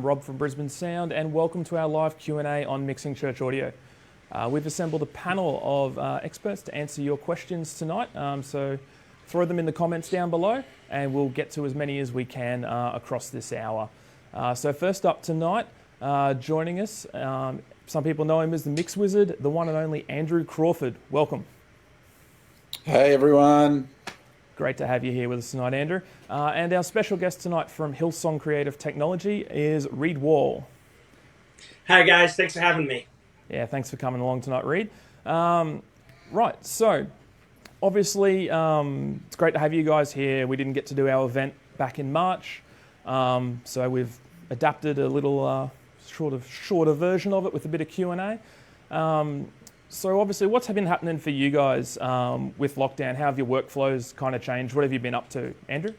I'm Rob from Brisbane Sound, and welcome to our live Q&A on Mixing Church Audio. We've assembled a panel of experts to answer your questions tonight, so throw them in the comments down below, and we'll get to as many as we can across this hour. So first up tonight, joining us, some people know him as the Mix Wizard, the one and only Andrew Crawford. Welcome. Hey everyone. Great to have you here with us tonight, Andrew. And our special guest tonight from Hillsong Creative Technology is Reed Wall. Hi guys, thanks for having me. Yeah, thanks for coming along tonight, Reed. Right, so obviously it's great to have you guys here. We didn't get to do our event back in March, so we've adapted a little shorter version of it with a bit of Q&A. So obviously, what's been happening for you guys with lockdown? How have your workflows kind of changed? What have you been up to, Andrew?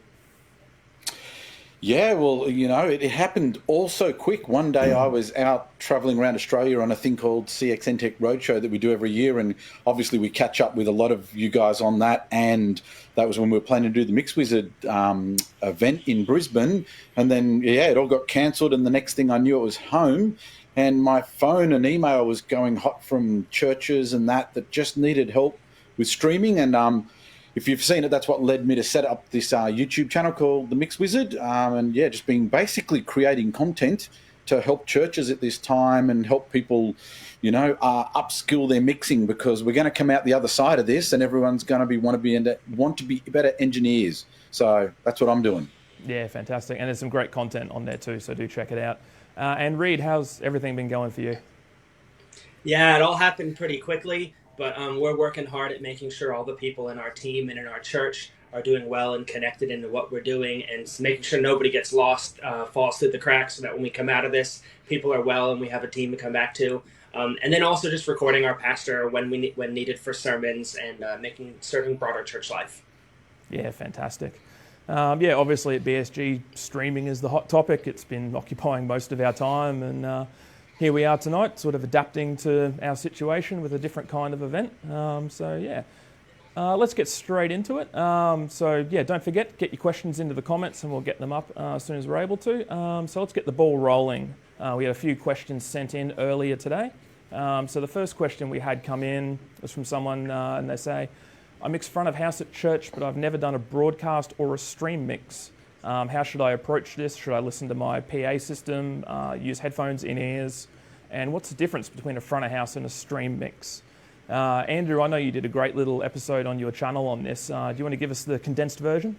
Yeah, well, you know, it happened all so quick. One day I was out traveling around Australia on a thing called CXN Tech Roadshow that we do every year, and obviously we catch up with a lot of you guys on that, and that was when we were planning to do the Mix Wizard event in Brisbane, and then, yeah, it all got cancelled, and the next thing I knew, it was home. And my phone and email was going hot from churches and that just needed help with streaming. And if you've seen it, that's what led me to set up this YouTube channel called The Mix Wizard. And yeah, just being basically creating content to help churches at this time and help people, you know, upskill their mixing, because we're going to come out the other side of this and everyone's going to want to be better engineers. So that's what I'm doing. Yeah, fantastic. And there's some great content on there too, so do check it out. And Reed, how's everything been going for you? Yeah, it all happened pretty quickly, but we're working hard at making sure all the people in our team and in our church are doing well and connected into what we're doing, and making sure nobody gets lost, falls through the cracks, so that when we come out of this, people are well and we have a team to come back to. And then also just recording our pastor when needed for sermons, and serving broader church life. Yeah, fantastic. Yeah, obviously at BSG, streaming is the hot topic. It's been occupying most of our time, and here we are tonight, sort of adapting to our situation with a different kind of event. So yeah, let's get straight into it. So yeah, don't forget, get your questions into the comments and we'll get them up as soon as we're able to. So let's get the ball rolling. We had a few questions sent in earlier today. So the first question we had come in was from someone, and they say, I mix front of house at church, but I've never done a broadcast or a stream mix. How should I approach this? Should I listen to my PA system, use headphones, in-ears? And what's the difference between a front of house and a stream mix? Andrew, I know you did a great little episode on your channel on this. Do you want to give us the condensed version?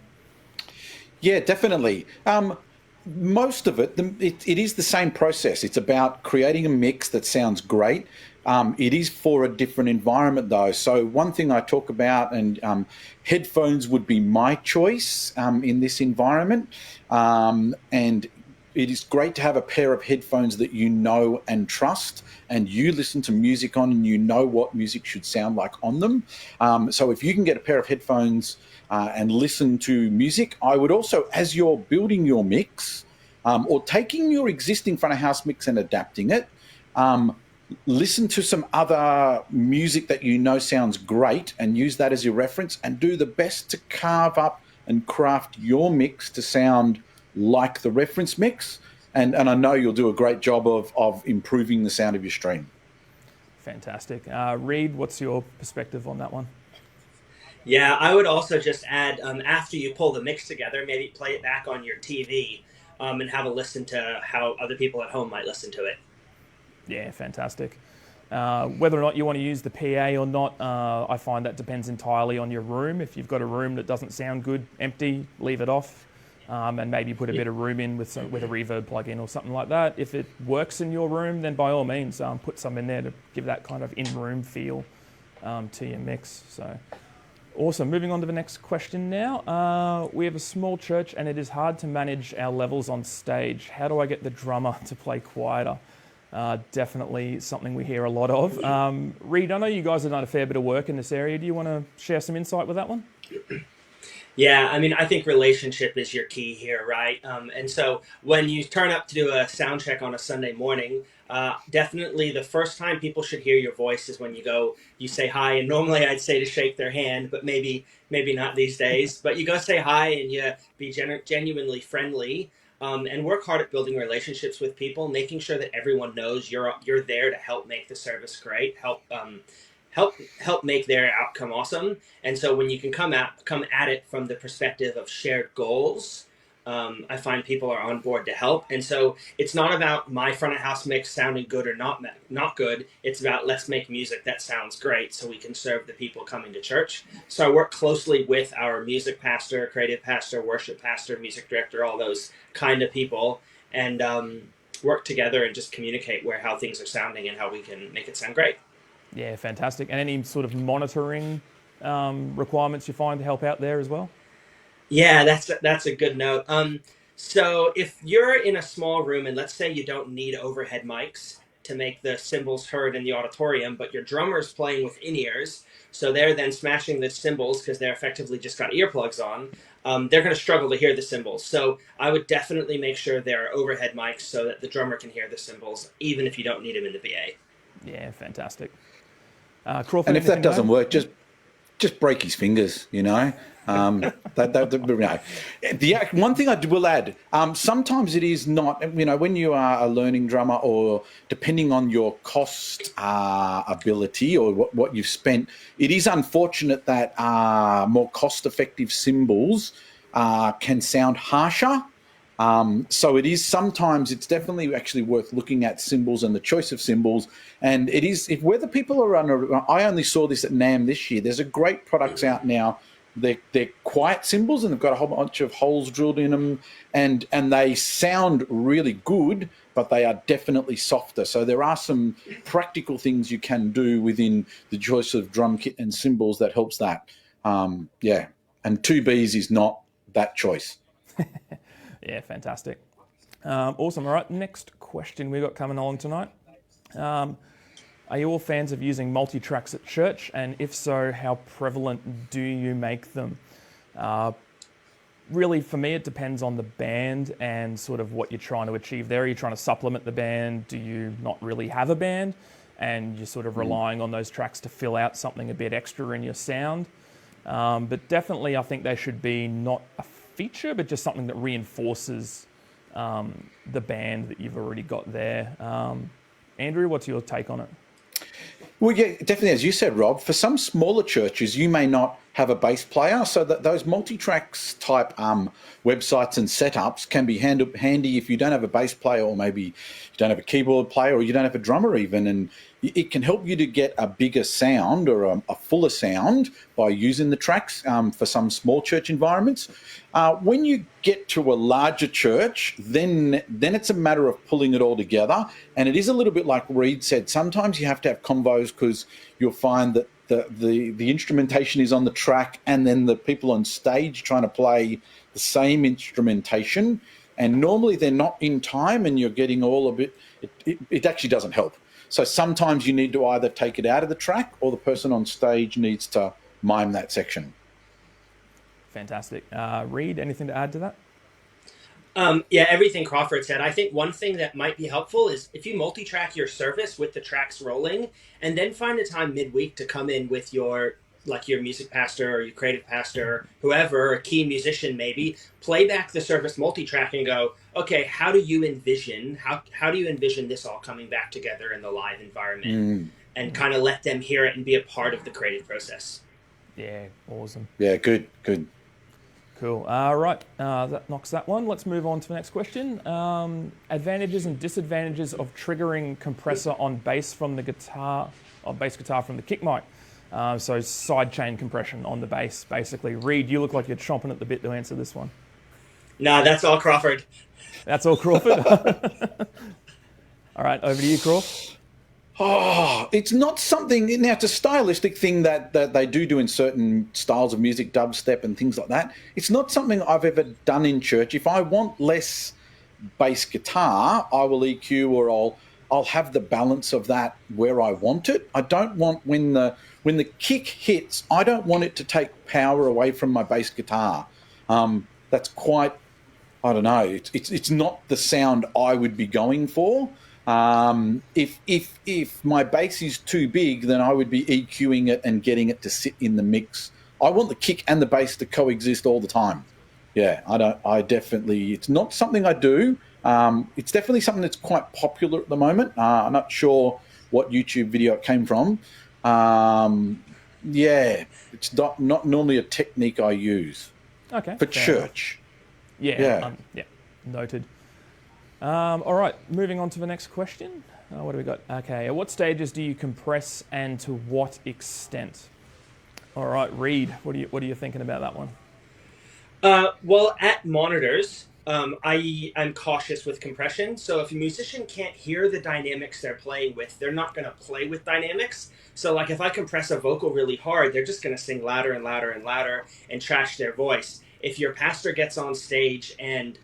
Yeah, definitely. Most of it is the same process. It's about creating a mix that sounds great. It is for a different environment though. So one thing I talk about, and headphones would be my choice in this environment. And it is great to have a pair of headphones that you know and trust, and you listen to music on and you know what music should sound like on them. So if you can get a pair of headphones and listen to music, I would also, as you're building your mix or taking your existing front of house mix and adapting it, listen to some other music that you know sounds great and use that as your reference, and do the best to carve up and craft your mix to sound like the reference mix. And I know you'll do a great job of improving the sound of your stream. Fantastic. Reed, what's your perspective on that one? Yeah, I would also just add, after you pull the mix together, maybe play it back on your TV and have a listen to how other people at home might listen to it. Yeah, fantastic. Whether or not you want to use the PA or not, I find that depends entirely on your room. If you've got a room that doesn't sound good, empty, leave it off, and maybe put a bit of room in with a reverb plug-in or something like that. If it works in your room, then by all means, put some in there to give that kind of in-room feel to your mix. So awesome. Moving on to the next question now. We have a small church and it is hard to manage our levels on stage. How do I get the drummer to play quieter? Definitely something we hear a lot of. Reed, I know you guys have done a fair bit of work in this area. Do you want to share some insight with that one? Yeah, I mean, I think relationship is your key here, right? And so when you turn up to do a sound check on a Sunday morning, definitely the first time people should hear your voice is when you say hi. And normally I'd say to shake their hand, but maybe not these days. But you go say hi and you be genuinely friendly. and work hard at building relationships with people, making sure that everyone knows you're there to help make the service great, help make their outcome awesome. And so when you can come at it from the perspective of shared goals, I find people are on board to help. And so it's not about my front of house mix sounding good or not good. It's about let's make music that sounds great so we can serve the people coming to church. So I work closely with our music pastor, creative pastor, worship pastor, music director, all those kind of people, and work together and just communicate how things are sounding and how we can make it sound great. Yeah, fantastic. And any sort of monitoring requirements you find to help out there as well? Yeah, that's a good note. So if you're in a small room and let's say you don't need overhead mics to make the cymbals heard in the auditorium, but your drummer's playing with in-ears, so they're then smashing the cymbals because they're effectively just got earplugs on, they're going to struggle to hear the cymbals. So I would definitely make sure there are overhead mics so that the drummer can hear the cymbals, even if you don't need them in the VA. Yeah, fantastic. Crawford, And if that anything to doesn't add? work, just break his fingers, you know. No. One thing I will add, sometimes it is not, you know, when you are a learning drummer or depending on your cost ability or what you've spent, it is unfortunate that more cost-effective cymbals can sound harsher. So it is sometimes it's definitely actually worth looking at cymbals and the choice of cymbals. And it is if whether people are under. I only saw this at NAMM this year. There's a great products out now. They're quiet cymbals and they've got a whole bunch of holes drilled in them, and they sound really good, but they are definitely softer. So there are some practical things you can do within the choice of drum kit and cymbals that helps that. Yeah, and 2Bs is not that choice. Yeah, fantastic. Awesome. All right, next question we got coming along tonight. Are you all fans of using multi-tracks at church? And if so, how prevalent do you make them? Really, for me, it depends on the band and sort of what you're trying to achieve there. Are you trying to supplement the band? Do you not really have a band? And you're sort of relying on those tracks to fill out something a bit extra in your sound. But definitely, I think they should be not a feature, but just something that reinforces the band that you've already got there. Andrew, what's your take on it? Well, yeah, definitely. As you said, Rob, for some smaller churches, you may not have a bass player, so that those multi-tracks type websites and setups can be handy if you don't have a bass player, or maybe you don't have a keyboard player, or you don't have a drummer even, and it can help you to get a bigger sound or a fuller sound by using the tracks for some small church environments. When you get to a larger church, then it's a matter of pulling it all together, and it is a little bit like Reed said. Sometimes you have to have combos because you'll find that the instrumentation is on the track and then the people on stage trying to play the same instrumentation, and normally they're not in time and you're getting all of it. It actually doesn't help. So sometimes you need to either take it out of the track or the person on stage needs to mime that section. Fantastic. Reed, anything to add to that? Yeah, everything Crawford said. I think one thing that might be helpful is if you multi-track your service with the tracks rolling, and then find a time midweek to come in with your music pastor or your creative pastor, whoever, a key musician maybe, play back the service multi-track and go, okay, how do you envision this all coming back together in the live environment? And kind of let them hear it and be a part of the creative process. Yeah, awesome. Yeah, good. Cool. Right, that knocks that one. Let's move on to the next question. Advantages and disadvantages of triggering compressor on bass from the guitar, or bass guitar from the kick mic. So side chain compression on the bass, basically. Reed, you look like you're chomping at the bit to answer this one. No, that's all Crawford. That's all Crawford? All right, over to you, Crawford. Oh, it's not something. Now, it's a stylistic thing that they do in certain styles of music, dubstep and things like that. It's not something I've ever done in church. If I want less bass guitar, I will EQ, or I'll have the balance of that where I want it. I don't want when the kick hits, I don't want it to take power away from my bass guitar. That's quite, I don't know. It's not the sound I would be going for. If my bass is too big, then I would be EQing it and getting it to sit in the mix. I want the kick and the bass to coexist all the time. Yeah, I don't. I definitely. It's not something I do. It's definitely something that's quite popular at the moment. I'm not sure what YouTube video it came from. Yeah, it's not normally a technique I use Okay, for fair enough. church. Yeah, Yeah. yeah, noted. All right, moving on to the next question. What do we got? Okay, at what stages do you compress and to what extent? All right, Reed, what are you thinking about that one? Well, at monitors, I'm cautious with compression. So if a musician can't hear the dynamics they're playing with, they're not going to play with dynamics. So like if I compress a vocal really hard, they're just going to sing louder and louder and louder and trash their voice. If your pastor gets on stage and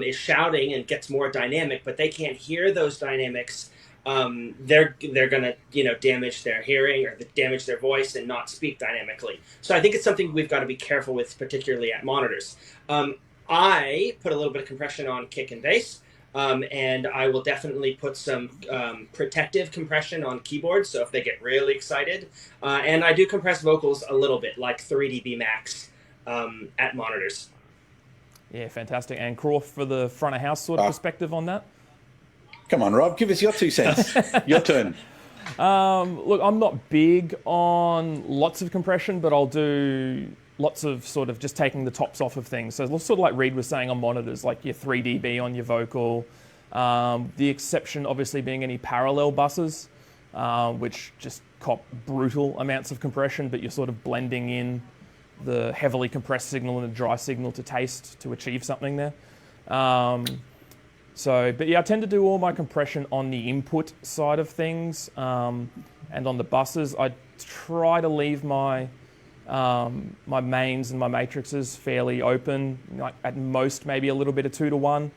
is shouting and gets more dynamic, but they can't hear those dynamics, they're gonna damage their hearing or damage their voice and not speak dynamically. So I think it's something we've got to be careful with, particularly at monitors. I put a little bit of compression on kick and bass, and I will definitely put some protective compression on keyboards. So if they get really excited, and I do compress vocals a little bit, like 3 dB max at monitors. Yeah, fantastic. And Crawford, for the front of house sort of perspective on that? Come on, Rob, give us your 2 cents. Your turn. Look, I'm not big on lots of compression, but I'll do lots of sort of just taking the tops off of things. So sort of like Reed was saying on monitors, like your 3 dB on your vocal. The exception obviously being any parallel buses, which just cop brutal amounts of compression, but you're sort of blending in the heavily compressed signal and the dry signal to taste to achieve something there. But yeah, I tend to do all my compression on the input side of things, and on the buses, I try to leave my my mains and my matrices fairly open, like at most maybe a little bit of 2-to-1,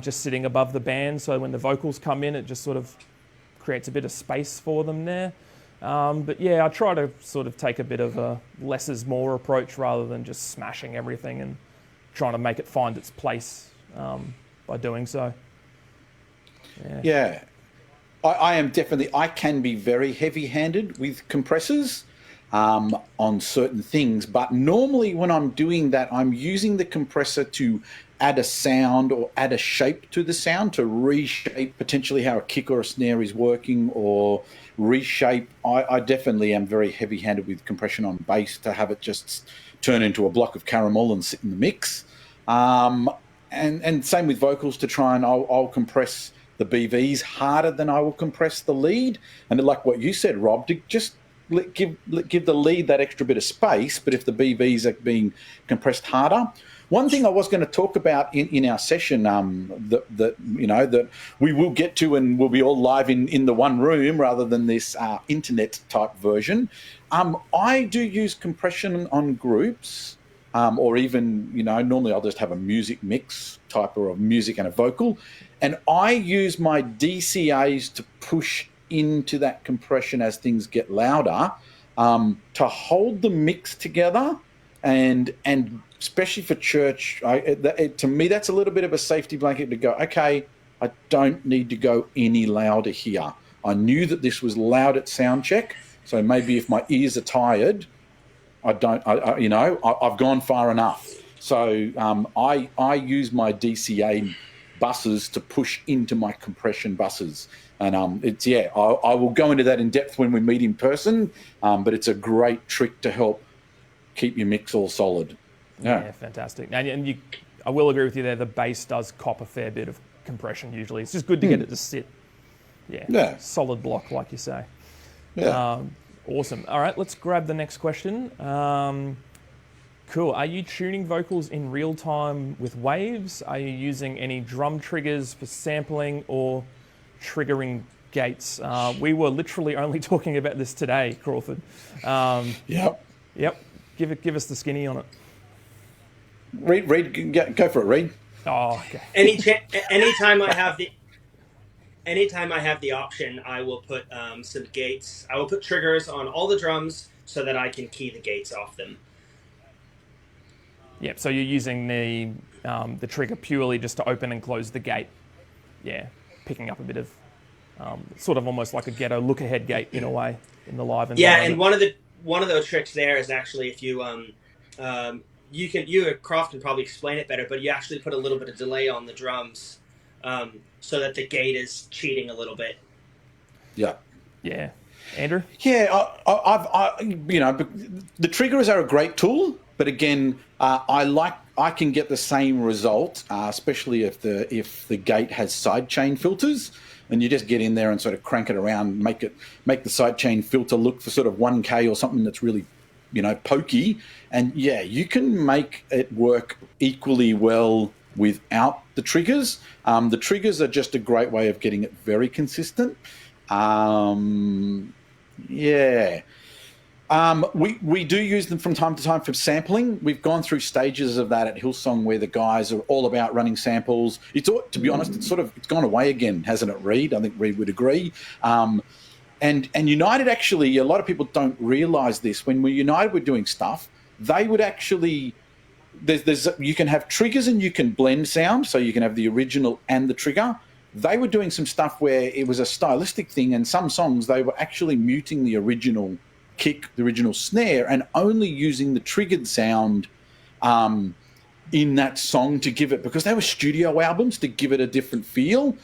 just sitting above the band. So when the vocals come in, it just sort of creates a bit of space for them there. But yeah, I try to sort of take a bit of a less is more approach rather than just smashing everything and trying to make it find its place. By doing so. Yeah. I am definitely, I can be very heavy-handed with compressors on certain things, but normally when I'm doing that, I'm using the compressor to add a sound or add a shape to the sound, to reshape potentially how a kick or a snare is working, or reshape. I definitely am very heavy-handed with compression on bass to have it just turn into a block of caramel and sit in the mix. And same with vocals, to try and I'll compress the BVs harder than I will compress the lead. And like what you said, Rob, to just give the lead that extra bit of space. But if the BVs are being compressed harder, one thing I was going to talk about in our session, that we will get to, and we'll be all live in the one room rather than this internet type version. I do use compression on groups. Or even, normally I'll just have a music mix type, or a music and a vocal. And I use my DCAs to push into that compression as things get louder, to hold the mix together. And especially for church, to me, that's a little bit of a safety blanket to go, okay, I don't need to go any louder here. I knew that this was loud at sound check. So maybe if my ears are tired, I've gone far enough. So I use my DCA buses to push into my compression buses. And I will go into that in depth when we meet in person, but it's a great trick to help keep your mix all solid. Yeah, fantastic. And I will agree with you there, the bass does cop a fair bit of compression usually. It's just good to get it to sit. Yeah, solid block, like you say. Yeah. Awesome. All right, let's grab the next question. Cool. Are you tuning vocals in real time with waves? Are you using any drum triggers for sampling or triggering gates? We were literally only talking about this today, Crawford. Yep. Give us the skinny on it. Reed, go for it, Reed. Oh, okay. Anytime I have the option, I will put some gates. I will put triggers on all the drums so that I can key the gates off them. Yep. So you're using the trigger purely just to open and close the gate. Yeah, picking up a bit of sort of almost like a ghetto look ahead gate in a way in the live environment. Yeah, and one of those tricks there is actually if you you and Croft can probably explain it better, but you actually put a little bit of delay on the drums, so that the gate is cheating a little bit. Yeah. Yeah. Andrew? Yeah, the triggers are a great tool, but again, I can get the same result, especially if the gate has sidechain filters, and you just get in there and sort of crank it around, make the sidechain filter look for sort of 1K or something that's really, pokey, and yeah, you can make it work equally well without the triggers. The triggers are just a great way of getting it very consistent. Yeah. We do use them from time to time for sampling. We've gone through stages of that at Hillsong where the guys are all about running samples. To be honest, it's gone away again, hasn't it, Reed? I think Reed would agree. And United, actually, a lot of people don't realise this. When United were doing stuff, they would actually... you can have triggers and you can blend sound, so you can have the original and the trigger. They were doing some stuff where it was a stylistic thing, and some songs they were actually muting the original kick, the original snare, and only using the triggered sound in that song to give it, because they were studio albums, to give it a different feel.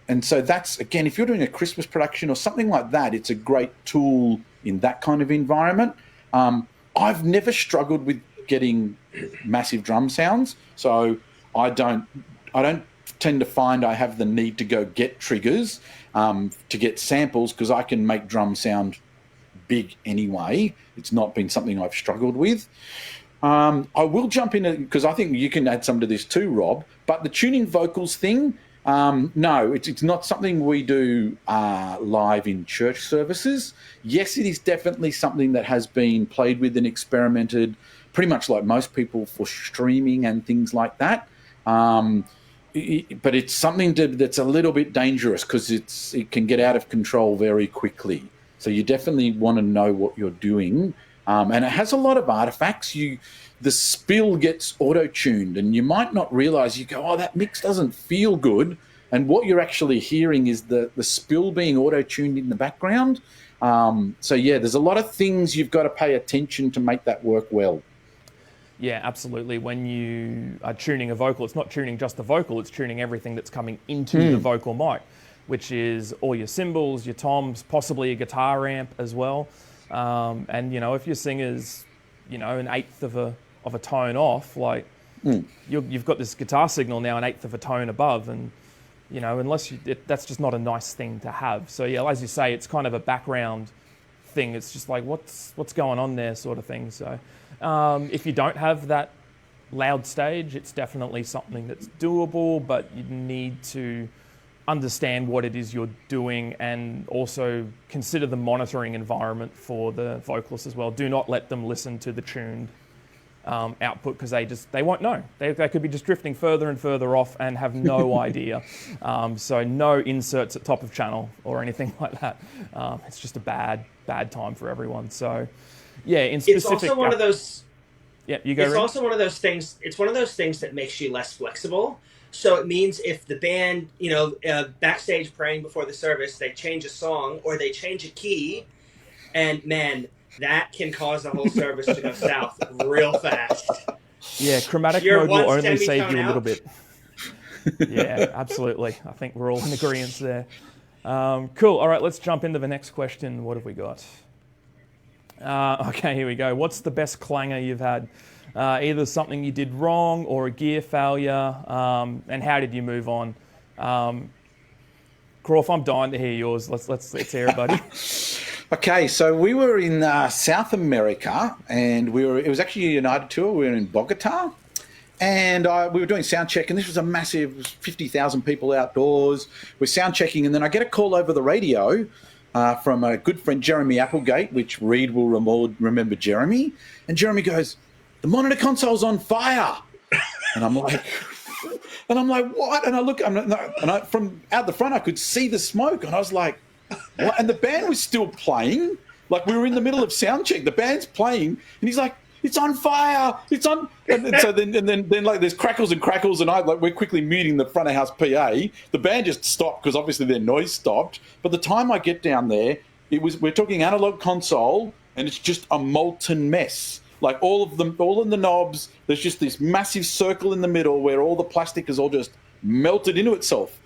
And so that's, again, if you're doing a Christmas production or something like that, it's a great tool in that kind of environment. I've never struggled with getting massive drum sounds, so I don't tend to find I have the need to go get triggers to get samples, because I can make drum sound big anyway. It's not been something I've struggled with. I will jump in, because I think you can add some to this too, Rob, but the tuning vocals thing, no, it's not something we do live in church services. Yes, it is definitely something that has been played with and experimented, pretty much like most people, for streaming and things like that. But it's something that's a little bit dangerous, because it can get out of control very quickly. So you definitely want to know what you're doing. And it has a lot of artifacts. The spill gets auto-tuned, and you might not realise, you go, oh, that mix doesn't feel good. And what you're actually hearing is the spill being auto-tuned in the background. So, yeah, there's a lot of things you've got to pay attention to make that work well. Yeah, absolutely. When you are tuning a vocal, it's not tuning just the vocal, it's tuning everything that's coming into the vocal mic, which is all your cymbals, your toms, possibly a guitar amp as well. And, if your singer's, an eighth of a tone off, like you've got this guitar signal now an eighth of a tone above, and, that's just not a nice thing to have. So, yeah, as you say, it's kind of a background thing. It's just like, what's going on there, sort of thing. So if you don't have that loud stage, it's definitely something that's doable, but you need to understand what it is you're doing, and also consider the monitoring environment for the vocalists as well. Do not let them listen to the tuned output, because they won't know. They could be just drifting further and further off and have no idea. So no inserts at top of channel or anything like that. It's just a bad time for everyone. So yeah, in specific... It's also one of those... Yeah, you go. It's also one of those things... It's one of those things that makes you less flexible. So it means if the band, backstage praying before the service, they change a song or they change a key, and man, that can cause the whole service to go south real fast. Yeah, chromatic mode will only save you a little bit. Yeah, absolutely. I think we're all in agreement there. Cool. All right, let's jump into the next question. What have we got? Okay, here we go. What's the best clanger you've had? Either something you did wrong or a gear failure, and how did you move on? Crawford, I'm dying to hear yours. Let's hear it, buddy. Okay, so we were in South America, and it was actually a United tour. We were in Bogota, and we were doing sound check, and this was a massive 50,000 people outdoors. We're sound checking, and then I get a call over the radio from a good friend, Jeremy Applegate, which Reed will remember Jeremy. And Jeremy goes, "The monitor console's on fire." And I'm like, what? And I look, from out the front, I could see the smoke, and I was like, what? And the band was still playing. Like, we were in the middle of sound check. The band's playing, and he's like, "It's on fire! It's on!" And so then like there's crackles, and we're quickly muting the front of house PA. The band just stopped because obviously their noise stopped. By the time I get down there, we're talking analog console, and it's just a molten mess. Like all of them, all in the knobs. There's just this massive circle in the middle where all the plastic is all just melted into itself.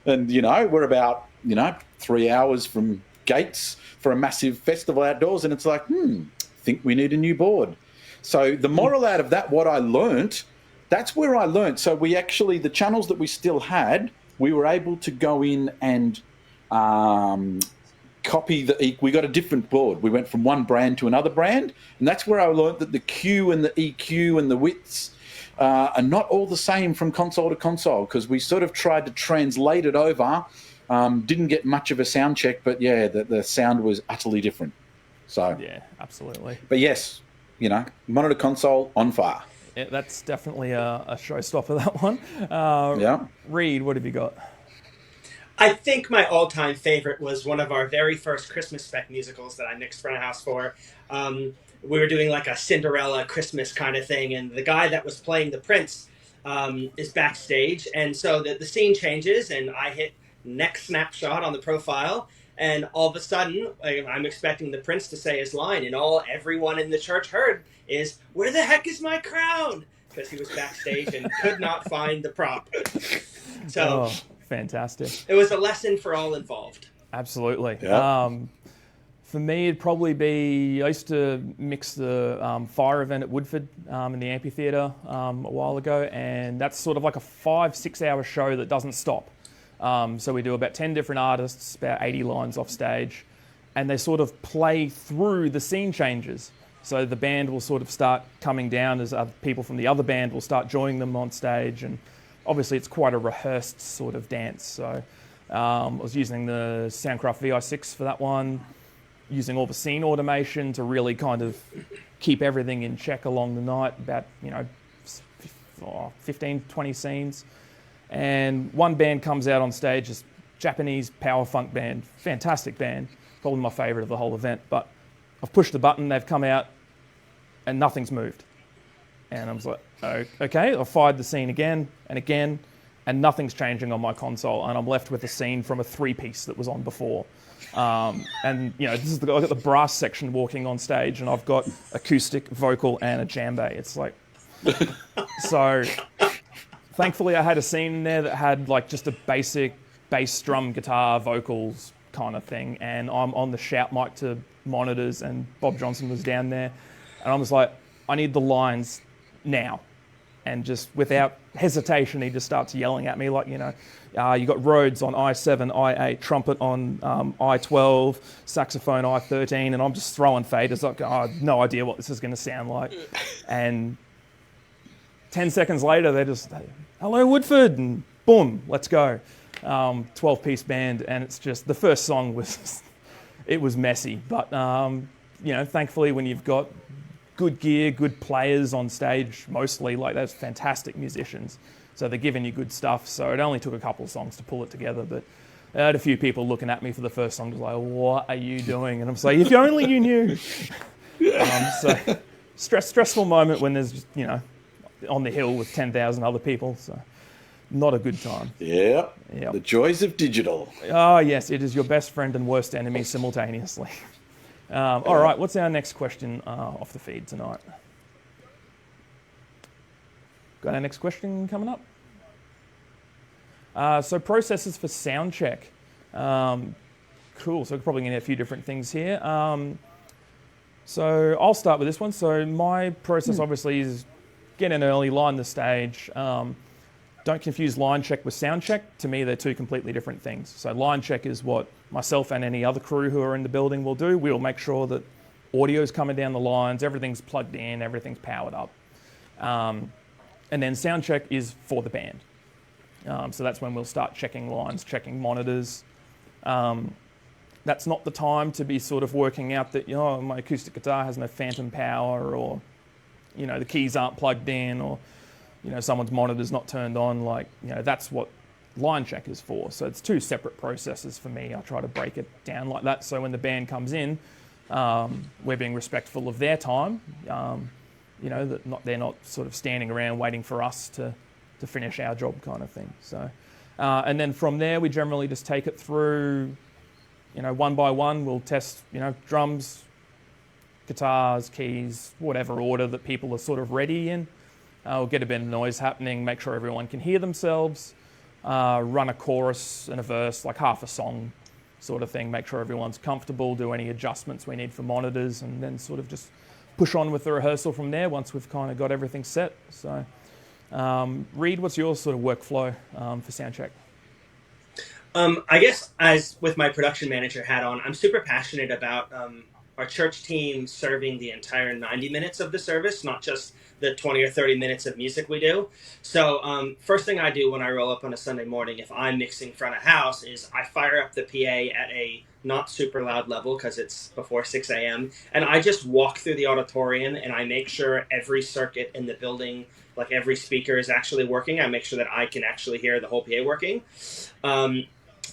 And, we're about, 3 hours from gates for a massive festival outdoors. And it's like, think we need a new board. So the moral out of that, what I learnt, that's where I learnt. So we actually, the channels that we still had, we were able to go in and copy we got a different board. We went from one brand to another brand. And that's where I learnt that the Q and the EQ and the widths are not all the same from console to console, because we sort of tried to translate it over. Didn't get much of a sound check, but yeah, the sound was utterly different. So yeah, absolutely. But yes, monitor console on fire. Yeah, that's definitely a showstopper, that one. Yeah. Reed, what have you got? I think my all-time favorite was one of our very first Christmas spec musicals that I mixed front of house for. We were doing like a Cinderella Christmas kind of thing, and the guy that was playing the prince is backstage, and so the scene changes, and I hit next snapshot on the profile, and all of a sudden I'm expecting the prince to say his line, and everyone in the church heard is, "Where the heck is my crown?" Because he was backstage and could not find the prop. So fantastic. It was a lesson for all involved. Absolutely. Yeah. For me, it'd probably be, I used to mix the fire event at Woodford in the amphitheatre a while ago, and that's sort of like a 5-6 hour show that doesn't stop. So we do about 10 different artists, about 80 lines off stage, and they sort of play through the scene changes. So the band will sort of start coming down as other people from the other band will start joining them on stage, and obviously it's quite a rehearsed sort of dance. So I was using the Soundcraft VI6 for that one, using all the scene automation to really kind of keep everything in check along the night, about 15, 20 scenes. And one band comes out on stage, this Japanese power funk band, fantastic band, probably my favourite of the whole event. But I've pushed the button, they've come out, and nothing's moved. And I was like, oh, okay, I fired the scene again, and nothing's changing on my console, and I'm left with a scene from a 3-piece that was on before. And this is I've got the brass section walking on stage, and I've got acoustic, vocal, and a djembe. It's like, so thankfully I had a scene in there that had like just a basic bass, drum, guitar, vocals kind of thing, and I'm on the shout mic to monitors, and Bob Johnson was down there, and I was like, I need the lines now. And just without hesitation, he just starts yelling at me like, you got Rhodes on I7, I8, trumpet on I12, saxophone I13, and I'm just throwing faders like, I have no idea what this is going to sound like. And 10 seconds later, they're just, hello, Woodford, and boom, let's go. 12-piece band, and it's just, the first song was, it was messy. But, thankfully when you've got good gear, good players on stage, mostly, like those fantastic musicians. So they're giving you good stuff. So it only took a couple of songs to pull it together, but I had a few people looking at me for the first song, just like, what are you doing? And I'm saying, if only you knew. So stressful moment when there's, on the hill with 10,000 other people. So not a good time. Yeah. Yep. The joys of digital. Oh, yes, it is your best friend and worst enemy simultaneously. All right, what's our next question off the feed tonight? Got our next question coming up? So processes for sound check. Cool, so we're probably going to get a few different things here. So I'll start with this one. So my process obviously is get in early, line the stage. Don't confuse line check with sound check. To me, they're two completely different things. So line check is what myself and any other crew who are in the building will do. We'll make sure that audio's coming down the lines, everything's plugged in, everything's powered up. And then sound check is for the band. So that's when we'll start checking lines, checking monitors. That's not the time to be sort of working out that, my acoustic guitar has no phantom power, or, the keys aren't plugged in, or, someone's monitor's not turned on. Like, that's what line check is for. So it's two separate processes for me. I try to break it down like that. So when the band comes in, we're being respectful of their time. That they're not sort of standing around waiting for us to finish our job kind of thing. So, and then from there, we generally just take it through, one by one. We'll test, drums, guitars, keys, whatever order that people are sort of ready in. We'll get a bit of noise happening, make sure everyone can hear themselves, run a chorus and a verse, like half a song sort of thing, make sure everyone's comfortable, do any adjustments we need for monitors, and then sort of just push on with the rehearsal from there once we've kind of got everything set. So, Reed, what's your sort of workflow for soundcheck? I guess as with my production manager hat on, I'm super passionate about our church team serving the entire 90 minutes of the service, not just the 20 or 30 minutes of music we do. So first thing I do when I roll up on a Sunday morning, if I'm mixing front of house, is I fire up the PA at a not super loud level because it's before 6 a.m. And I just walk through the auditorium and I make sure every circuit in the building, like every speaker is actually working. I make sure that I can actually hear the whole PA working.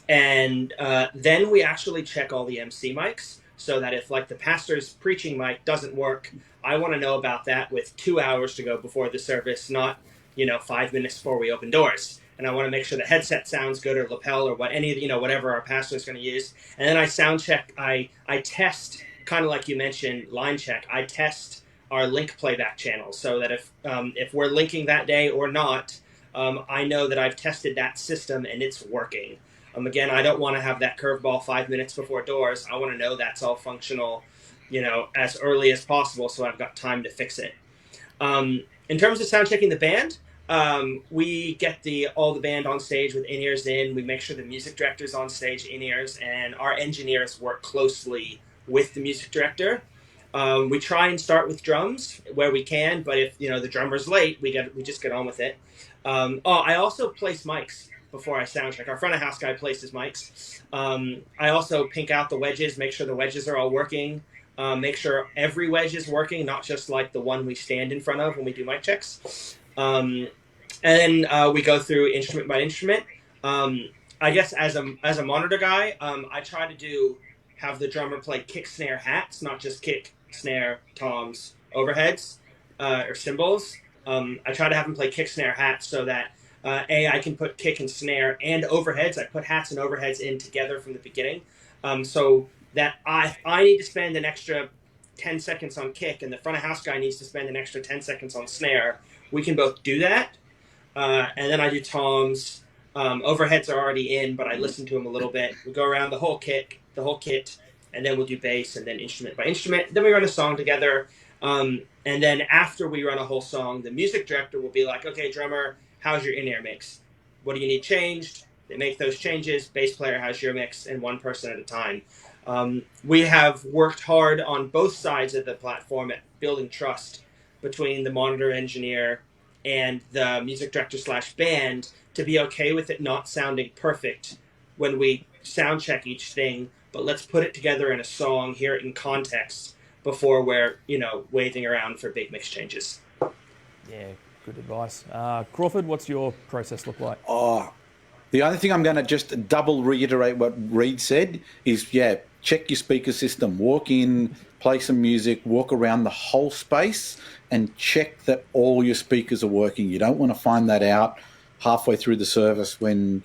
And then we actually check all the MC mics so that if like the pastor's preaching mic doesn't work, I want to know about that with 2 hours to go before the service, not 5 minutes before we open doors. And I want to make sure the headset sounds good, or lapel, or whatever our pastor is going to use. And then I sound check. I test, kind of like you mentioned, line check. I test our link playback channels so that if we're linking that day or not, I know that I've tested that system and it's working. Again, I don't want to have that curveball 5 minutes before doors. I want to know that's all functional, as early as possible, so I've got time to fix it. In terms of sound checking the band, we get all the band on stage with in-ears in. We make sure the music director's on stage in-ears, and our engineers work closely with the music director. We try and start with drums where we can, but if the drummer's late, we just get on with it. I also place mics before I sound check. Our front of house guy places mics. I also pink out the wedges, make sure the wedges are all working, make sure every wedge is working, not just like the one we stand in front of when we do mic checks. And then we go through instrument by instrument. I guess as a monitor guy, I try to have the drummer play kick, snare, hats, not just kick, snare, toms, overheads, or cymbals. I try to have him play kick, snare, hats so that I can put kick and snare and overheads. I put hats and overheads in together from the beginning, so that I need to spend an extra 10 seconds on kick, and the front of house guy needs to spend an extra 10 seconds on snare. We can both do that, and then I do toms. Overheads are already in, but I listen to them a little bit. We go around the whole kit, and then we'll do bass, and then instrument by instrument. Then we run a song together, and then after we run a whole song, the music director will be like, "Okay, drummer, how's your in-ear mix? What do you need changed?" They make those changes. Bass player, how's your mix? And one person at a time. We have worked hard on both sides of the platform at building trust between the monitor engineer and the music director / band to be okay with it not sounding perfect when we sound check each thing, but let's put it together in a song, hear it in context before we're, waving around for big mix changes. Yeah. Good advice. Crawford, what's your process look like? The only thing I'm going to just double reiterate what Reed said is, check your speaker system. Walk in, play some music, walk around the whole space and check that all your speakers are working. You don't want to find that out halfway through the service when,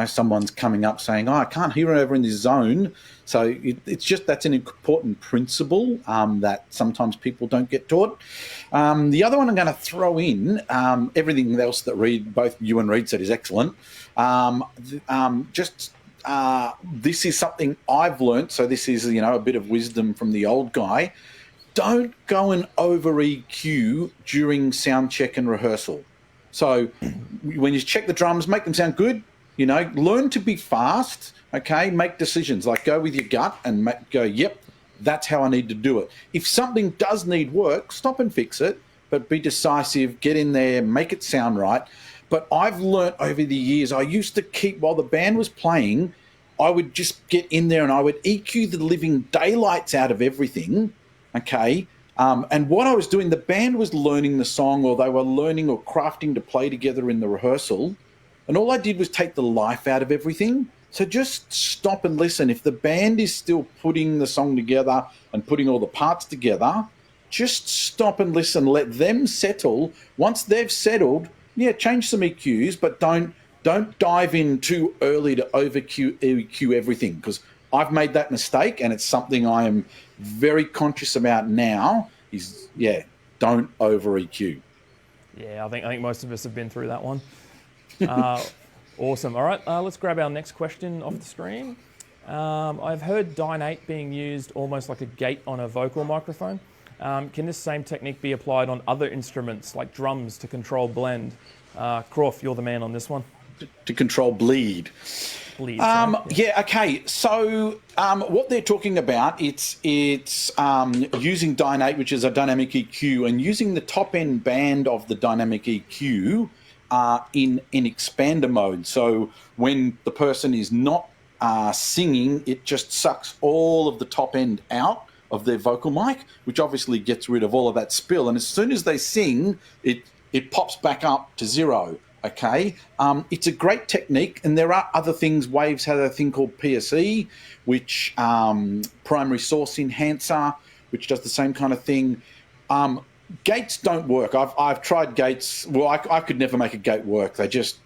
someone's coming up saying, I can't hear it over in this zone. So it's just, that's an important principle that sometimes people don't get taught. The other one I'm going to throw in, everything else that both you and Reed said is excellent. This is something I've learnt, so this is, a bit of wisdom from the old guy. Don't go and over EQ during sound check and rehearsal. So when you check the drums, make them sound good, learn to be fast, okay? Make decisions, like go with your gut and go, yep, that's how I need to do it. If something does need work, stop and fix it, but be decisive, get in there, make it sound right. But I've learnt over the years, I used to keep, while the band was playing, I would just get in there and I would EQ the living daylights out of everything, okay? And what I was doing, the band was learning the song, or they were learning or crafting to play together in the rehearsal. And all I did was take the life out of everything. So just stop and listen. If the band is still putting the song together and putting all the parts together, just stop and listen. Let them settle. Once they've settled, change some EQs, but don't dive in too early to over EQ everything, because I've made that mistake, and it's something I am very conscious about now is, don't over EQ. Yeah, I think most of us have been through that one. Awesome. All right, let's grab our next question off the screen. I've heard Dyne 8 being used almost like a gate on a vocal microphone. Can this same technique be applied on other instruments like drums to control blend? Crawf, you're the man on this one. To control bleed. Okay. So what they're talking about, it's using Dyne 8, which is a dynamic EQ, and using the top end band of the dynamic EQ in expander mode. So when the person is not singing, it just sucks all of the top end out of their vocal mic, which obviously gets rid of all of that spill. And as soon as they sing, it pops back up to zero. Okay, it's a great technique, and there are other things. Waves have a thing called PSE, which primary source enhancer, which does the same kind of thing. Gates don't work. I've tried gates. Well, I could never make a gate work. They just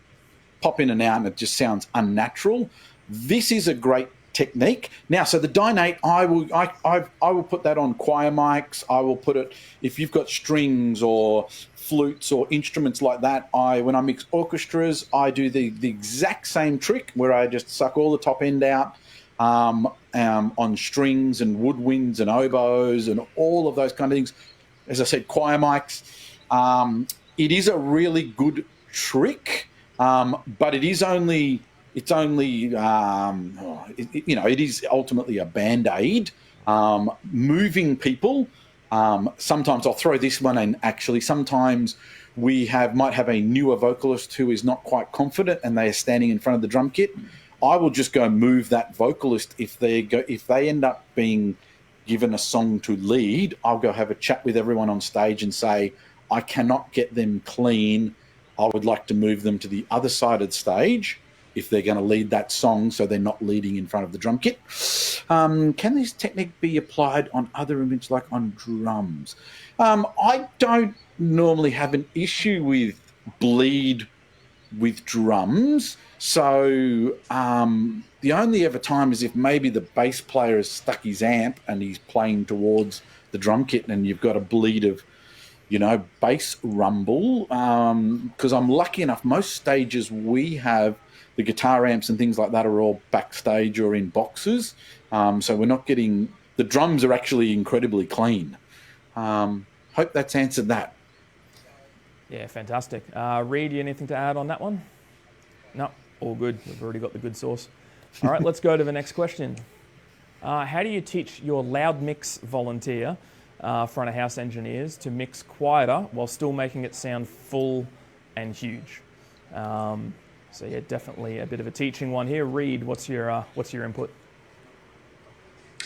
pop in and out, and it just sounds unnatural. This is a great technique. Now, so the Dyne 8, I will put that on choir mics. I will put it, if you've got strings or flutes or instruments like that, when I mix orchestras, I do the exact same trick where I just suck all the top end out on strings and woodwinds and oboes and all of those kind of things. As I said, choir mics. It is a really good trick, but it is only... It is ultimately a band-aid. Moving people, sometimes I'll throw this one in, actually. Sometimes we might have a newer vocalist who is not quite confident and they are standing in front of the drum kit. I will just go move that vocalist. If they end up being given a song to lead, I'll go have a chat with everyone on stage and say, I cannot get them clean. I would like to move them to the other side of the stage if they're going to lead that song, so they're not leading in front of the drum kit. Can this technique be applied on other instruments, like on drums? I don't normally have an issue with bleed with drums. So the only ever time is if maybe the bass player has stuck his amp and he's playing towards the drum kit and you've got a bleed of, bass rumble. Because I'm lucky enough, most stages we have the guitar amps and things like that are all backstage or in boxes. So we're not getting... The drums are actually incredibly clean. Hope that's answered that. Yeah, fantastic. Reed, you anything to add on that one? No, all good. We've already got the good source. All right, let's go to the next question. How do you teach your loud mix volunteer, front of house engineers, to mix quieter while still making it sound full and huge? So yeah, definitely a bit of a teaching one here. Reed, what's your input?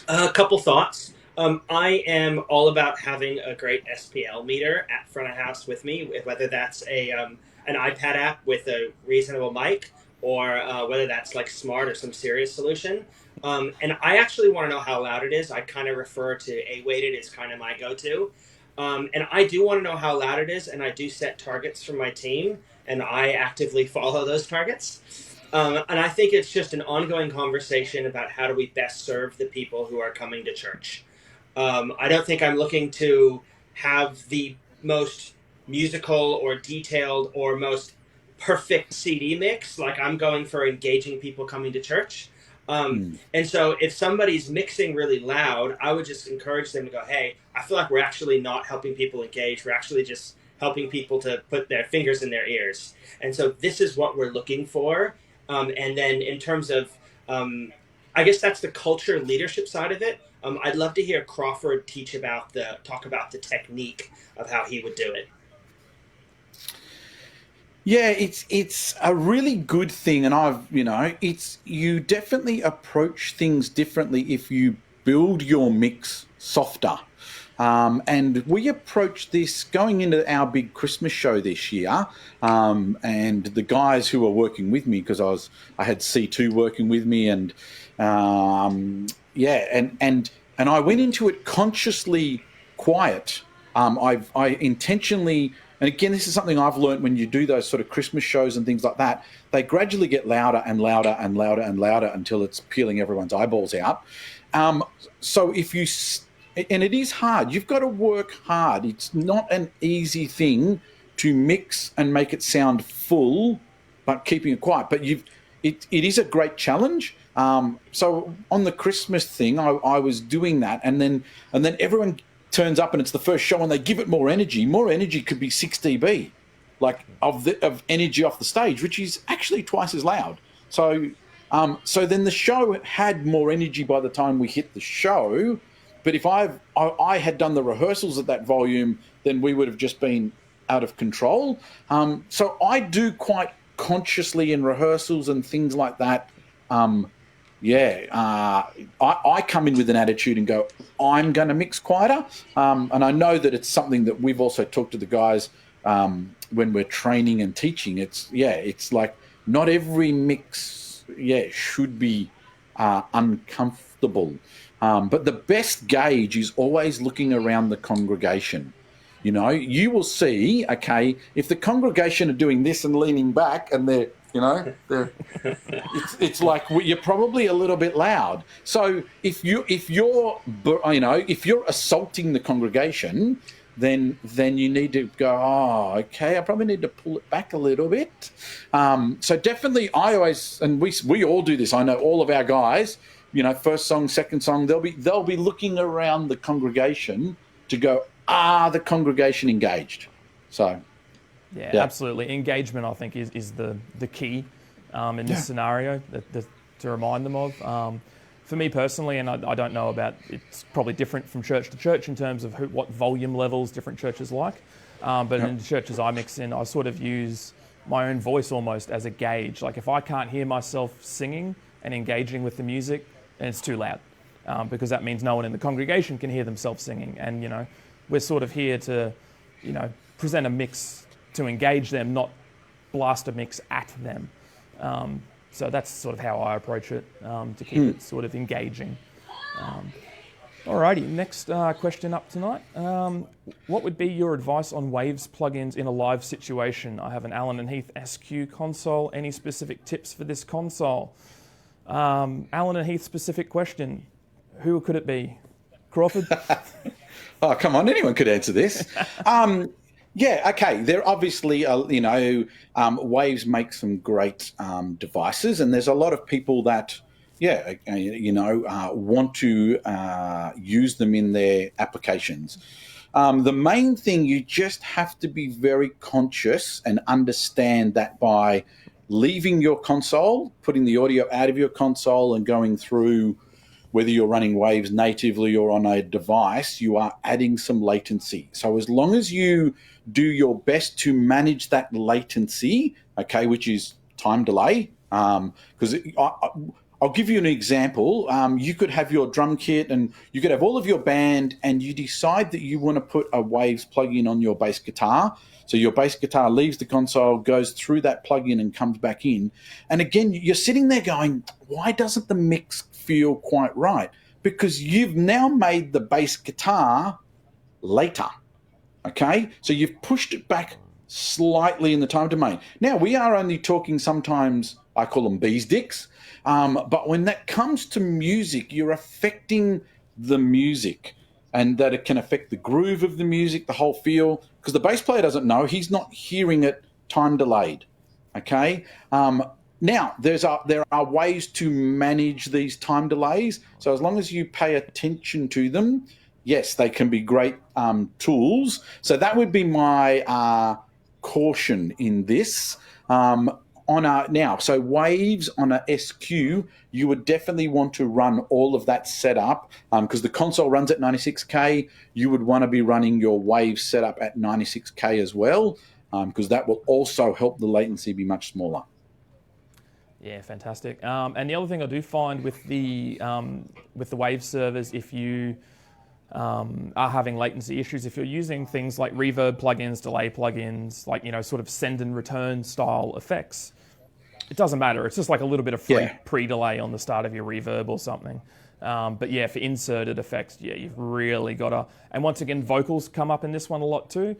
A couple thoughts. I am all about having a great SPL meter at front of house with me, whether that's an iPad app with a reasonable mic, or whether that's like smart or some serious solution. And I actually want to know how loud it is. I kind of refer to A-weighted as kind of my go-to. And I do want to know how loud it is, and I do set targets for my team, and I actively follow those targets. And I think it's just an ongoing conversation about how do we best serve the people who are coming to church. I don't think I'm looking to have the most musical or detailed or most perfect CD mix. Like, I'm going for engaging people coming to church. And so if somebody's mixing really loud, I would just encourage them to go, hey, I feel like we're actually not helping people engage. We're actually just helping people to put their fingers in their ears. And so this is what we're looking for. And then in terms of, I guess that's the culture leadership side of it. I'd love to hear Crawford talk about the technique of how he would do it. Yeah, it's a really good thing, and you definitely approach things differently if you build your mix softer. And we approached this going into our big Christmas show this year, and the guys who were working with me, because I had C2 working with me, and and I went into it consciously quiet. I intentionally, and again, this is something I've learned when you do those sort of Christmas shows and things like that, they gradually get louder and louder and louder and louder until it's peeling everyone's eyeballs out. So if you And it is hard. You've got to work hard. It's not an easy thing to mix and make it sound full, but keeping it quiet. But it is a great challenge. So on the Christmas thing, I was doing that, and then everyone turns up, and it's the first show, and they give it more energy. More energy could be 6 dB, like of energy off the stage, which is actually twice as loud. So then the show had more energy by the time we hit the show. But if I had done the rehearsals at that volume, then we would have just been out of control. So I do quite consciously in rehearsals and things like that. I come in with an attitude and go, I'm going to mix quieter. And I know that it's something that we've also talked to the guys when we're training and teaching. It's like not every mix, should be uncomfortable. But the best gauge is always looking around the congregation. You know, you will see, okay, if the congregation are doing this and leaning back and it's like you're probably a little bit loud. So if you're assaulting the congregation, then you need to go, oh, okay, I probably need to pull it back a little bit. So definitely I always, and we all do this. I know all of our guys, first song, second song, they'll be looking around the congregation to go, the congregation engaged? So, yeah. Absolutely. Engagement, I think, is the key in this scenario to remind them of. For me personally, and I don't know about, it's probably different from church to church in terms of what volume levels different churches like. But in the churches I mix in, I sort of use my own voice almost as a gauge. Like if I can't hear myself singing and engaging with the music, then it's too loud. Because that means no one in the congregation can hear themselves singing. And, we're sort of here to, present a mix to engage them, not blast a mix at them. So that's sort of how I approach it, to keep it sort of engaging. Alrighty, next question up tonight. What would be your advice on Waves plugins in a live situation? I have an Allen and Heath SQ console. Any specific tips for this console? Allen and Heath specific question. Who could it be? Crawford? Oh, come on. Anyone could answer this. Okay. There obviously, Waves make some great devices, and there's a lot of people that, want to use them in their applications. The main thing, you just have to be very conscious and understand that by leaving your console, putting the audio out of your console and going through, whether you're running Waves natively or on a device, you are adding some latency. So as long as you do your best to manage that latency, okay, which is time delay, because I'll give you an example. You could have your drum kit and you could have all of your band, and you decide that you want to put a Waves plugin on your bass guitar. So your bass guitar leaves the console, goes through that plugin and comes back in. And again, you're sitting there going, why doesn't the mix feel quite right? Because you've now made the bass guitar later. Okay? So you've pushed it back slightly in the time domain. Now, we are only talking sometimes, I call them bees dicks, but when that comes to music, you're affecting the music, and that it can affect the groove of the music, the whole feel, because the bass player doesn't know. He's not hearing it time delayed. Okay? Now, there are ways to manage these time delays. So as long as you pay attention to them, yes, they can be great tools. So that would be my caution in this. So Waves on a SQ, you would definitely want to run all of that setup because the console runs at 96K. You would want to be running your Waves setup at 96K as well, because that will also help the latency be much smaller. Yeah, fantastic. And the other thing I do find with the Waves servers, if you are having latency issues, if you're using things like reverb plugins, delay plugins, like, sort of send and return style effects, it doesn't matter. It's just like a little bit of free pre-delay on the start of your reverb or something. But yeah, for inserted effects, you've really got to... And once again, vocals come up in this one a lot too,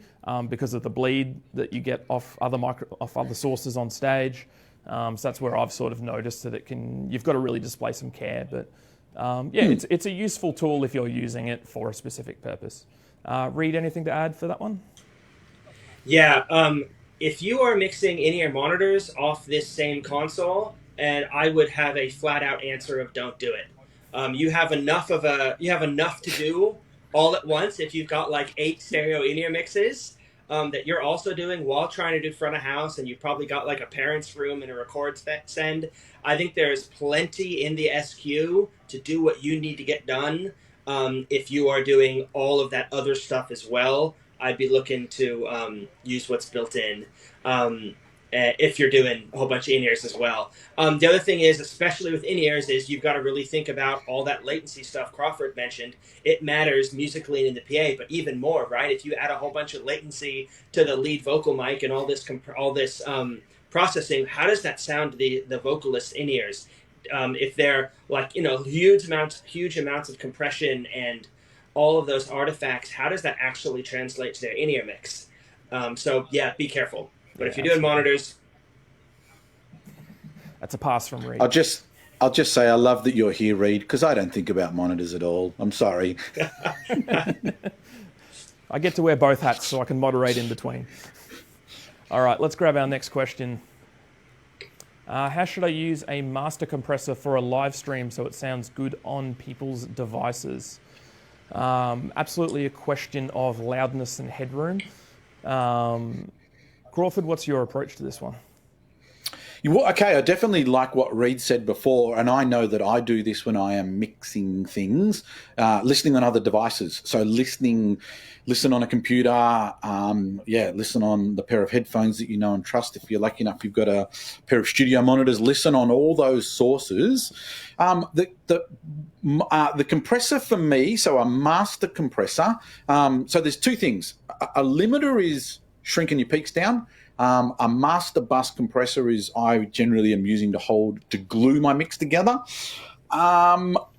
because of the bleed that you get off other sources on stage. So that's where I've sort of noticed that you've got to really display some care. But It's a useful tool if you're using it for a specific purpose. Reed, anything to add for that one? Yeah, if you are mixing in-ear monitors off this same console, and I would have a flat-out answer of don't do it. You have enough to do all at once. If you've got like 8 stereo in-ear mixes that you're also doing while trying to do front of house, and you've probably got like a parent's room and a record send. I think there's plenty in the SQ to do what you need to get done. If you are doing all of that other stuff as well, I'd be looking to use what's built in if you're doing a whole bunch of in-ears as well. The other thing is, especially with in-ears, is you've got to really think about all that latency stuff Crawford mentioned. It matters musically in the PA, but even more, right? If you add a whole bunch of latency to the lead vocal mic and all this processing, how does that sound to the vocalist's in-ears? If they're like, huge amounts of compression and all of those artifacts, how does that actually translate to their in-ear mix? So yeah, be careful. But if you're doing monitors, that's a pass from Reed. I'll just say I love that you're here, Reed, because I don't think about monitors at all. I'm sorry. I get to wear both hats so I can moderate in between. All right, let's grab our next question. How should I use a master compressor for a live stream so it sounds good on people's devices? Absolutely a question of loudness and headroom. Crawford, what's your approach to this one? Okay, I definitely like what Reed said before, and I know that I do this when I am mixing things, listening on other devices. So listen on a computer, listen on the pair of headphones that you know and trust. If you're lucky enough, you've got a pair of studio monitors, listen on all those sources. The compressor for me, so a master compressor, so there's two things. A limiter is shrinking your peaks down. A master bus compressor is I generally am using to glue my mix together.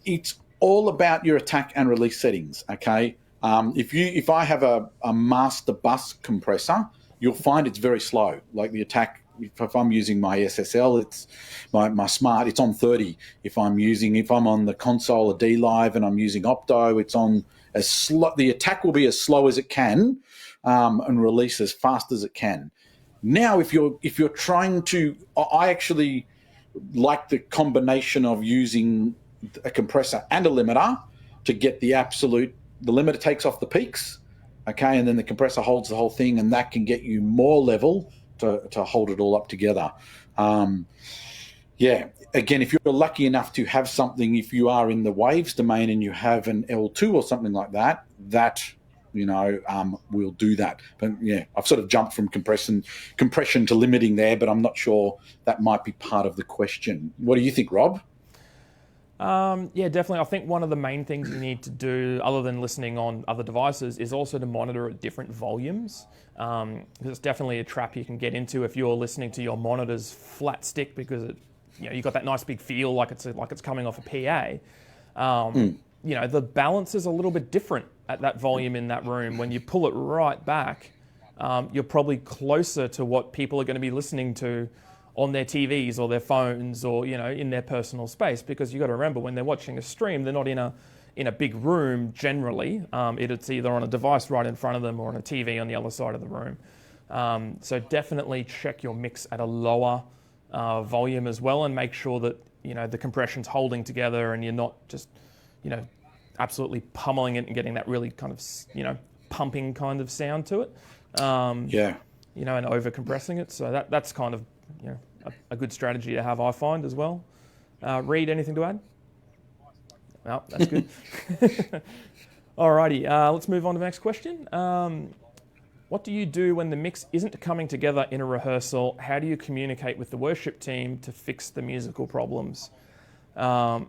It's all about your attack and release settings. Okay, if I have a master bus compressor, you'll find it's very slow. Like the attack, if I'm using my SSL, it's my smart, it's on 30. If I'm on the console a D Live and I'm using Opto, it's on as slow. The attack will be as slow as it can, and release as fast as it can. Now, if you're trying to, I actually like the combination of using a compressor and a limiter to get the limiter takes off the peaks, okay, and then the compressor holds the whole thing, and that can get you more level to hold it all up together. Again, if you're lucky enough to have something, if you are in the waves domain and you have an L2 or something like that, we'll do that. But yeah, I've sort of jumped from compression to limiting there, but I'm not sure that might be part of the question. What do you think, Rob? Yeah, definitely. I think one of the main things you need to do, other than listening on other devices, is also to monitor at different volumes. Because it's definitely a trap you can get into if you're listening to your monitors flat stick, because you've got that nice big feel like it's coming off a PA. The balance is a little bit different at that volume in that room. When you pull it right back, you're probably closer to what people are going to be listening to on their TVs or their phones or in their personal space, because you've got to remember, when they're watching a stream, they're not in a big room generally. It's either on a device right in front of them or on a TV on the other side of the room. So definitely check your mix at a lower volume as well, and make sure that the compression's holding together and you're not just absolutely pummeling it and getting that really kind of pumping kind of sound to it. And over compressing it. So that's kind of a good strategy to have, I find, as well. Reed, anything to add? No, that's good. Alrighty, let's move on to the next question. What do you do when the mix isn't coming together in a rehearsal? How do you communicate with the worship team to fix the musical problems? I'm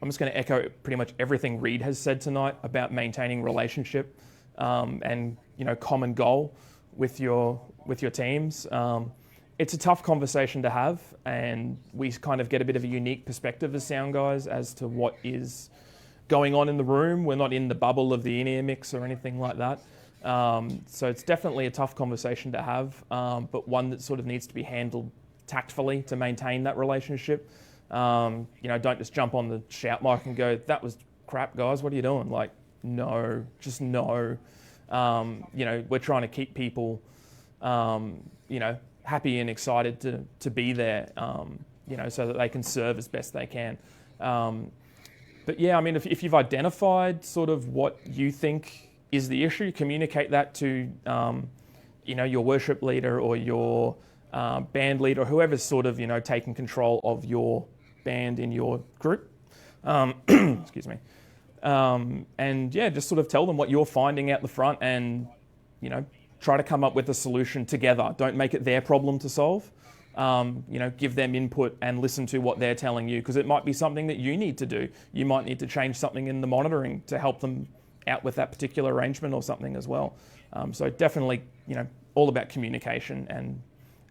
just going to echo pretty much everything Reed has said tonight about maintaining relationship and common goal with your teams. It's a tough conversation to have, and we kind of get a bit of a unique perspective as sound guys as to what is going on in the room. We're not in the bubble of the in-ear mix or anything like that. So it's definitely a tough conversation to have, but one that sort of needs to be handled tactfully to maintain that relationship. Don't just jump on the shout mic and go, that was crap, guys, what are you doing? Like, no, just no. We're trying to keep people, happy and excited to be there, so that they can serve as best they can. But yeah, I mean, if you've identified sort of what you think is the issue, communicate that to, your worship leader or your band leader, or whoever's sort of, taking control of your band in your group. Excuse me. Just sort of tell them what you're finding out the front and, try to come up with a solution together. Don't make it their problem to solve. Give them input and listen to what they're telling you, because it might be something that you need to do. You might need to change something in the monitoring to help them out with that particular arrangement or something as well. So definitely, all about communication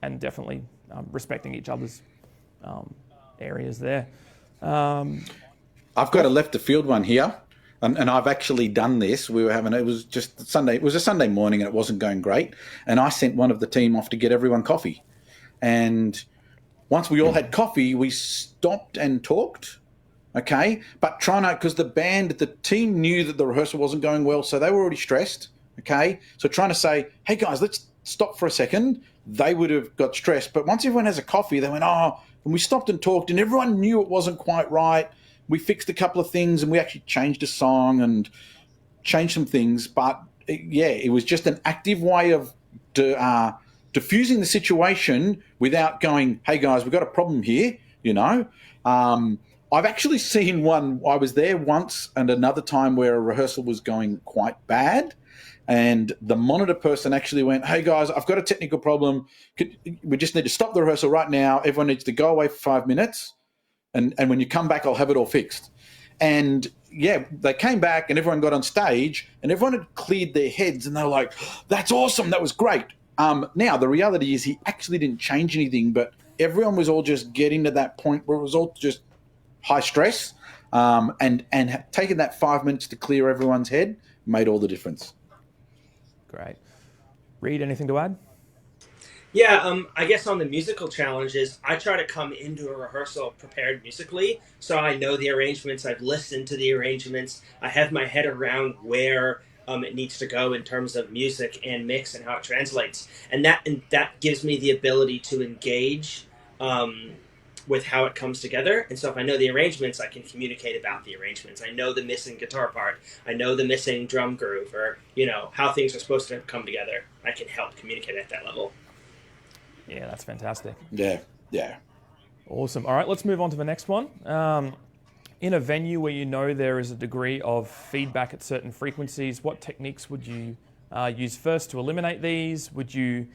and definitely respecting each other's areas there. I've got a left of field one here, and I've actually done this. It was just Sunday. It was a Sunday morning, and it wasn't going great. And I sent one of the team off to get everyone coffee. And once we all had coffee, we stopped and talked. Okay, but because the team knew that the rehearsal wasn't going well, so they were already stressed. Okay, so trying to say, hey guys, let's stop for a second. They would have got stressed, but once everyone has a coffee, they went, and we stopped and talked, and everyone knew it wasn't quite right. We fixed a couple of things, and we actually changed a song and changed some things. But it was just an active way of diffusing the situation without going, hey guys, we've got a problem here. I've actually seen one. I was there once and another time where a rehearsal was going quite bad, and the monitor person actually went, hey guys, I've got a technical problem. We just need to stop the rehearsal right now. Everyone needs to go away for 5 minutes. And when you come back, I'll have it all fixed. And they came back and everyone got on stage and everyone had cleared their heads and they were like, that's awesome. That was great. Now, the reality is he actually didn't change anything, but everyone was all just getting to that point where it was all just high stress. And taking that 5 minutes to clear everyone's head made all the difference. Great. Reed, anything to add? Yeah, I guess on the musical challenges, I try to come into a rehearsal prepared musically, so I know the arrangements, I've listened to the arrangements, I have my head around where it needs to go in terms of music and mix and how it translates, and that gives me the ability to engage with how it comes together. And so if I know the arrangements, I can communicate about the arrangements. I know the missing guitar part, I know the missing drum groove, or how things are supposed to come together. I can help communicate at that level. Yeah, that's fantastic. Yeah. Awesome. All right, let's move on to the next one. In a venue where there is a degree of feedback at certain frequencies, what techniques would you use first to eliminate these? Would you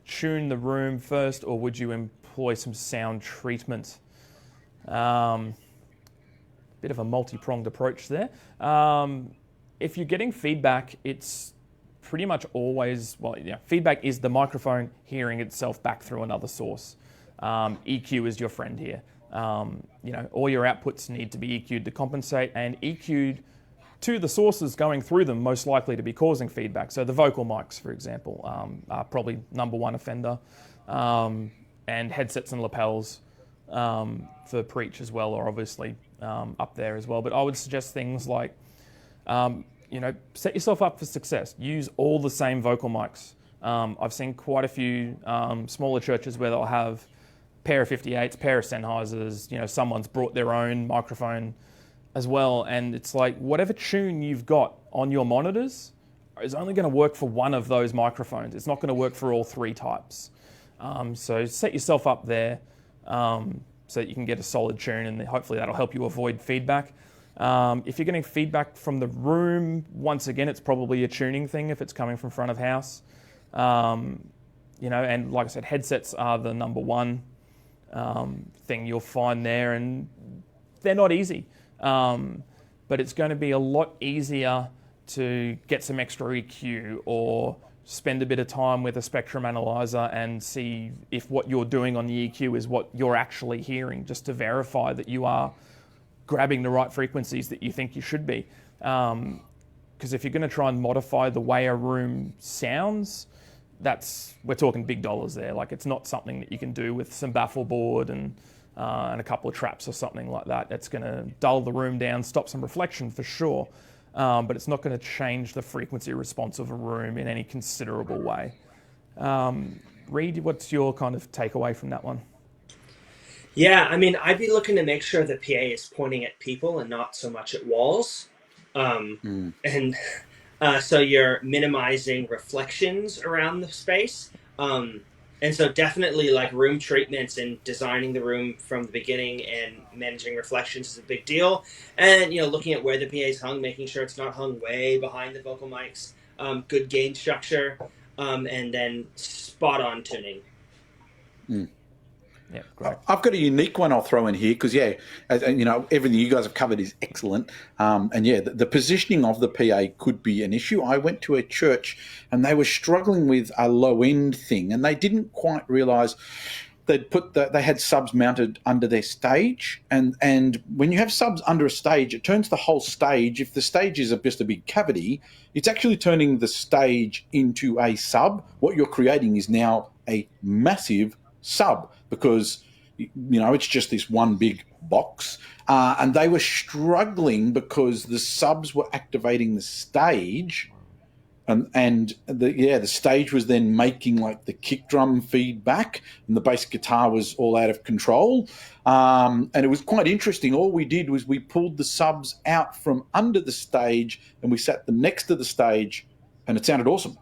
tune the room first, or would you employ some sound treatment? Bit of a multi-pronged approach there. If you're getting feedback, it's pretty much always, feedback is the microphone hearing itself back through another source. EQ is your friend here. All your outputs need to be EQ'd to compensate, and EQ'd to the sources going through them most likely to be causing feedback. So the vocal mics, for example, are probably number one offender, and headsets and lapels for preach as well are obviously up there as well. But I would suggest things like set yourself up for success. Use all the same vocal mics. I've seen quite a few smaller churches where they'll have a pair of 58s, pair of Sennheisers, someone's brought their own microphone as well. And it's like, whatever tune you've got on your monitors is only going to work for one of those microphones. It's not going to work for all three types. So set yourself up there so that you can get a solid tune, and hopefully that'll help you avoid feedback. If you're getting feedback from the room, once again, it's probably a tuning thing if it's coming from front of house. And like I said, headsets are the number one thing you'll find there, and they're not easy. But it's going to be a lot easier to get some extra EQ or spend a bit of time with a spectrum analyzer and see if what you're doing on the EQ is what you're actually hearing, just to verify that you are grabbing the right frequencies that you think you should be. Because if you're going to try and modify the way a room sounds, we're talking big dollars there. Like, it's not something that you can do with some baffle board and and a couple of traps or something like that. It's going to dull the room down, stop some reflection for sure, but it's not going to change the frequency response of a room in any considerable way. Reed, what's your kind of takeaway from that one? Yeah, I mean, I'd be looking to make sure the PA is pointing at people and not so much at walls. And so you're minimizing reflections around the space. And so definitely like room treatments and designing the room from the beginning and managing reflections is a big deal. And, looking at where the PA is hung, making sure it's not hung way behind the vocal mics, good gain structure, and then spot on tuning. Yeah, great. I've got a unique one I'll throw in here because, everything you guys have covered is excellent. The positioning of the PA could be an issue. I went to a church and they were struggling with a low-end thing, and they didn't quite realise they had subs mounted under their stage, and when you have subs under a stage, it turns the whole stage. If the stage is just a big cavity, it's actually turning the stage into a sub. What you're creating is now a massive sub because it's just this one big box, and they were struggling because the subs were activating the stage, and the stage was then making like the kick drum feedback, and the bass guitar was all out of control, and it was quite interesting. All we did was we pulled the subs out from under the stage and we sat them next to the stage, and it sounded awesome.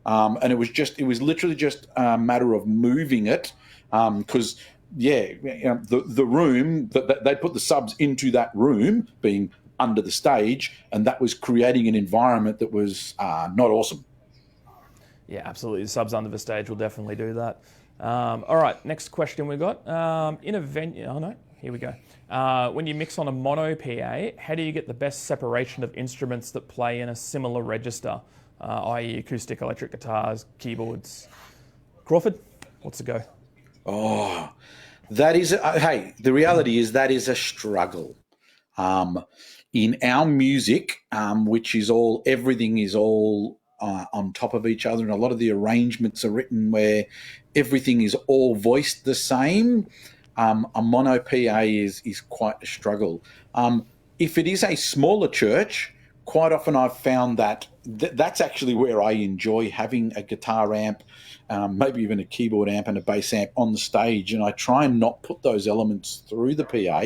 And it was literally just a matter of moving it, because the room that they put the subs into, that room being under the stage, and that was creating an environment that was not awesome. Yeah, absolutely. The subs under the stage will definitely do that. All right, next question we got. In a venue, here we go. When you mix on a mono PA, how do you get the best separation of instruments that play in a similar register, i.e. acoustic, electric guitars, keyboards? Crawford, what's the go? Oh, that is, the reality is that is a struggle. In our music, which is everything is all on top of each other, and a lot of the arrangements are written where everything is all voiced the same, a mono PA is quite a struggle. If it is a smaller church, quite often I've found that that's actually where I enjoy having a guitar amp, maybe even a keyboard amp and a bass amp on the stage, and I try and not put those elements through the PA,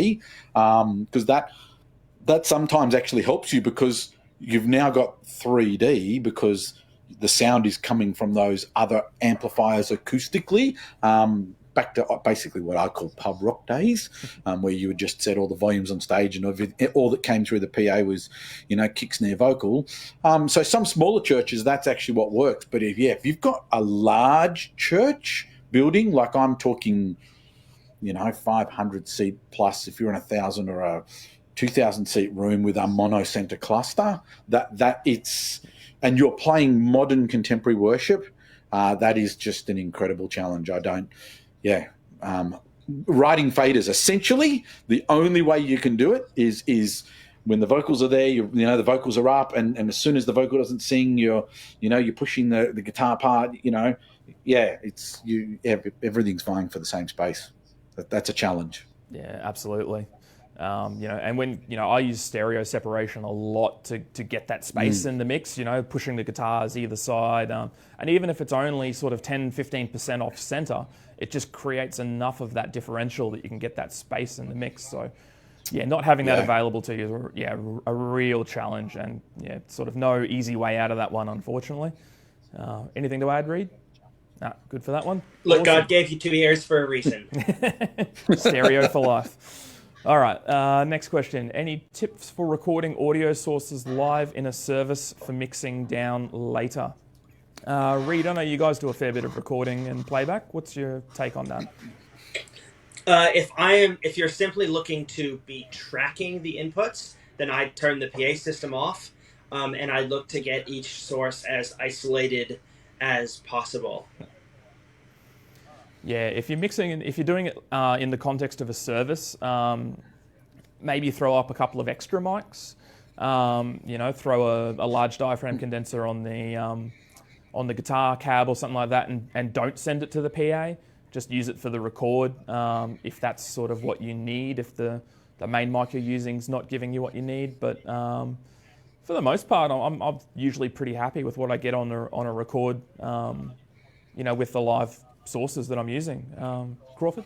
because that sometimes actually helps you, because you've now got 3D, because the sound is coming from those other amplifiers acoustically, back to basically what I call pub rock days, where you would just set all the volumes on stage and all that came through the PA was, kick, snare, vocal. So some smaller churches, that's actually what works. But if you've got a large church building, like I'm talking, 500 seat plus, if you're in 1,000 or a 2,000 seat room with a mono center cluster, and you're playing modern contemporary worship, that is just an incredible challenge. Writing faders, essentially the only way you can do it is when the vocals are there, the vocals are up, and as soon as the vocal doesn't sing, you're pushing the guitar part, everything's vying for the same space. That's a challenge. Yeah, absolutely. And when, I use stereo separation a lot to get that space in the mix, pushing the guitars either side. And even if it's only sort of 10, 15% off center, it just creates enough of that differential that you can get that space in the mix. So, not having that available to you is, a real challenge, and, sort of no easy way out of that one, unfortunately. Anything to add, Reed? No, good for that one. Look, awesome. God gave you 2 ears for a reason. Stereo for life. All right, next question. Any tips for recording audio sources live in a service for mixing down later? Reed, I know you guys do a fair bit of recording and playback. What's your take on that? If you're simply looking to be tracking the inputs, then I'd turn the PA system off, and I'd look to get each source as isolated as possible. Yeah, if you're doing it in the context of a service, maybe throw up a couple of extra mics. Throw a large diaphragm condenser on the guitar cab or something like that, and don't send it to the PA, just use it for the record if that's sort of what you need, if the main mic you're using is not giving you what you need. But for the most part, I'm usually pretty happy with what I get on a record, with the live sources that I'm using. Crawford?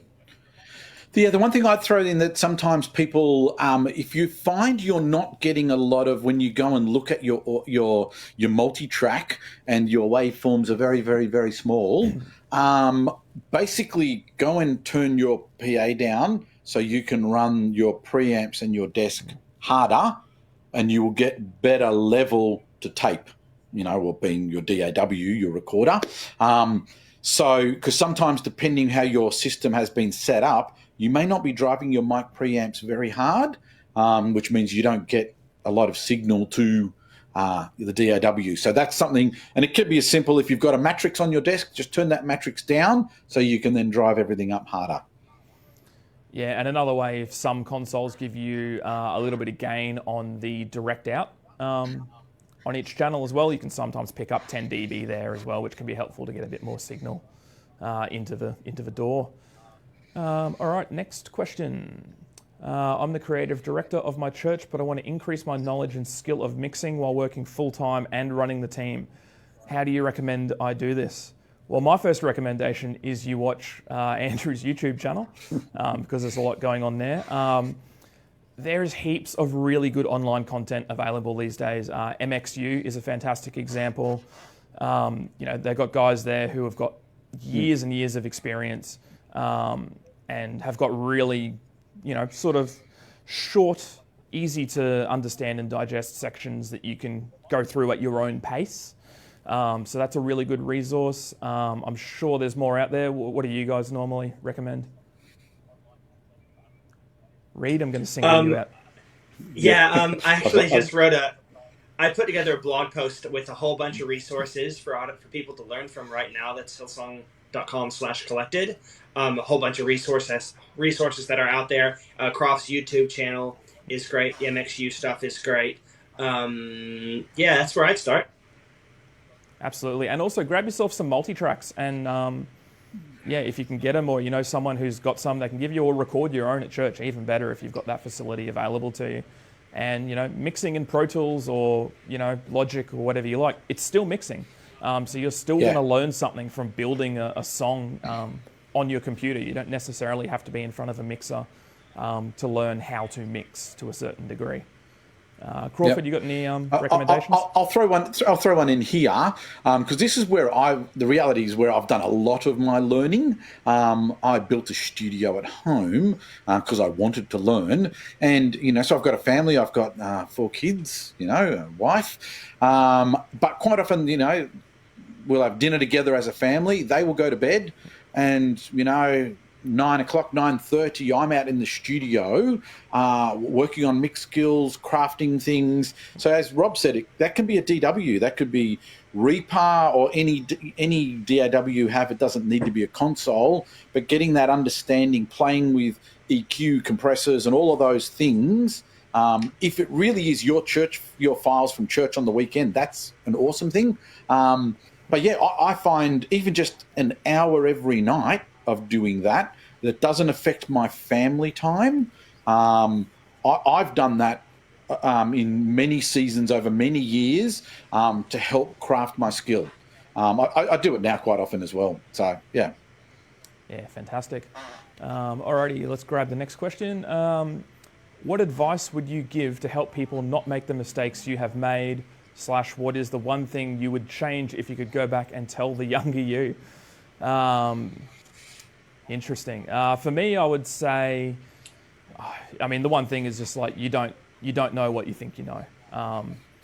Yeah, the one thing I'd throw in that sometimes people, if you find you're not getting a lot of, when you go and look at your multi-track and your waveforms are very, very, very small, basically go and turn your PA down so you can run your preamps and your desk harder, and you will get better level to tape, or being your DAW, your recorder. So, because sometimes depending how your system has been set up, you may not be driving your mic preamps very hard, which means you don't get a lot of signal to the DAW. So that's something, and it could be as simple, if you've got a matrix on your desk, just turn that matrix down so you can then drive everything up harder. Yeah, and another way, if some consoles give you a little bit of gain on the direct out on each channel as well, you can sometimes pick up 10 dB there as well, which can be helpful to get a bit more signal into the DAW. All right, next question. I'm the creative director of my church, but I want to increase my knowledge and skill of mixing while working full-time and running the team. How do you recommend I do this? Well, my first recommendation is you watch Andrew's YouTube channel because there's a lot going on there. There's heaps of really good online content available these days. MXU is a fantastic example. They've got guys there who have got years and years of experience and have got really, sort of short, easy to understand and digest sections that you can go through at your own pace. So that's a really good resource. I'm sure there's more out there. What do you guys normally recommend? Reed, I'm going to single you out. Yeah, I actually just I put together a blog post with a whole bunch of resources for people to learn from right now. That's hillsong.com/collected. A whole bunch of resources that are out there. Croft's YouTube channel is great. The MXU stuff is great. That's where I'd start. Absolutely. And also grab yourself some multi-tracks and if you can get them, or someone who's got some, they can give you or record your own at church. Even better if you've got that facility available to you. And mixing in Pro Tools or Logic or whatever you like, it's still mixing. So you're still going to learn something from building a song on your computer. You don't necessarily have to be in front of a mixer to learn how to mix to a certain degree. Crawford, you got any recommendations? I'll throw one in here because this is where the reality is where I've done a lot of my learning. I built a studio at home because I wanted to learn, and so I've got a family. I've got 4 kids, a wife, but quite often, we'll have dinner together as a family. They will go to bed, and 9 o'clock, 9:30, I'm out in the studio working on mix skills, crafting things. So as Rob said, that can be a DW, that could be Reaper or any DAW you have. It doesn't need to be a console, but getting that understanding, playing with EQ, compressors and all of those things, if it really is your files from church on the weekend, that's an awesome thing. But yeah, I find even just an hour every night of doing that doesn't affect my family time. I've done that in many seasons over many years to help craft my skill. I do it now quite often as well. So, yeah. Yeah, fantastic. Alrighty, let's grab the next question. What advice would you give to help people not make the mistakes you have made / what is the one thing you would change if you could go back and tell the younger you? Interesting. For me, I would say, the one thing is just like you don't know what you think you know.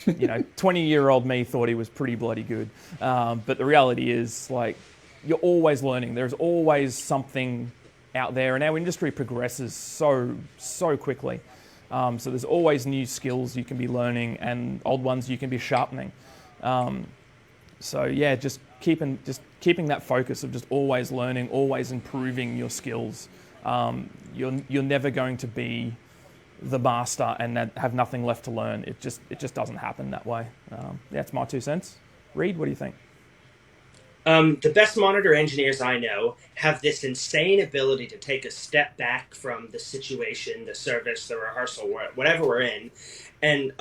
20-year-old me thought he was pretty bloody good, but the reality is like you're always learning. There's always something out there, and our industry progresses so quickly. So there's always new skills you can be learning and old ones you can be sharpening. Just keeping that focus of just always learning, always improving your skills. You're never going to be the master and have nothing left to learn. It just doesn't happen that way. That's my 2 cents. Reed, what do you think? The best monitor engineers I know have this insane ability to take a step back from the situation, the service, the rehearsal, whatever we're in, and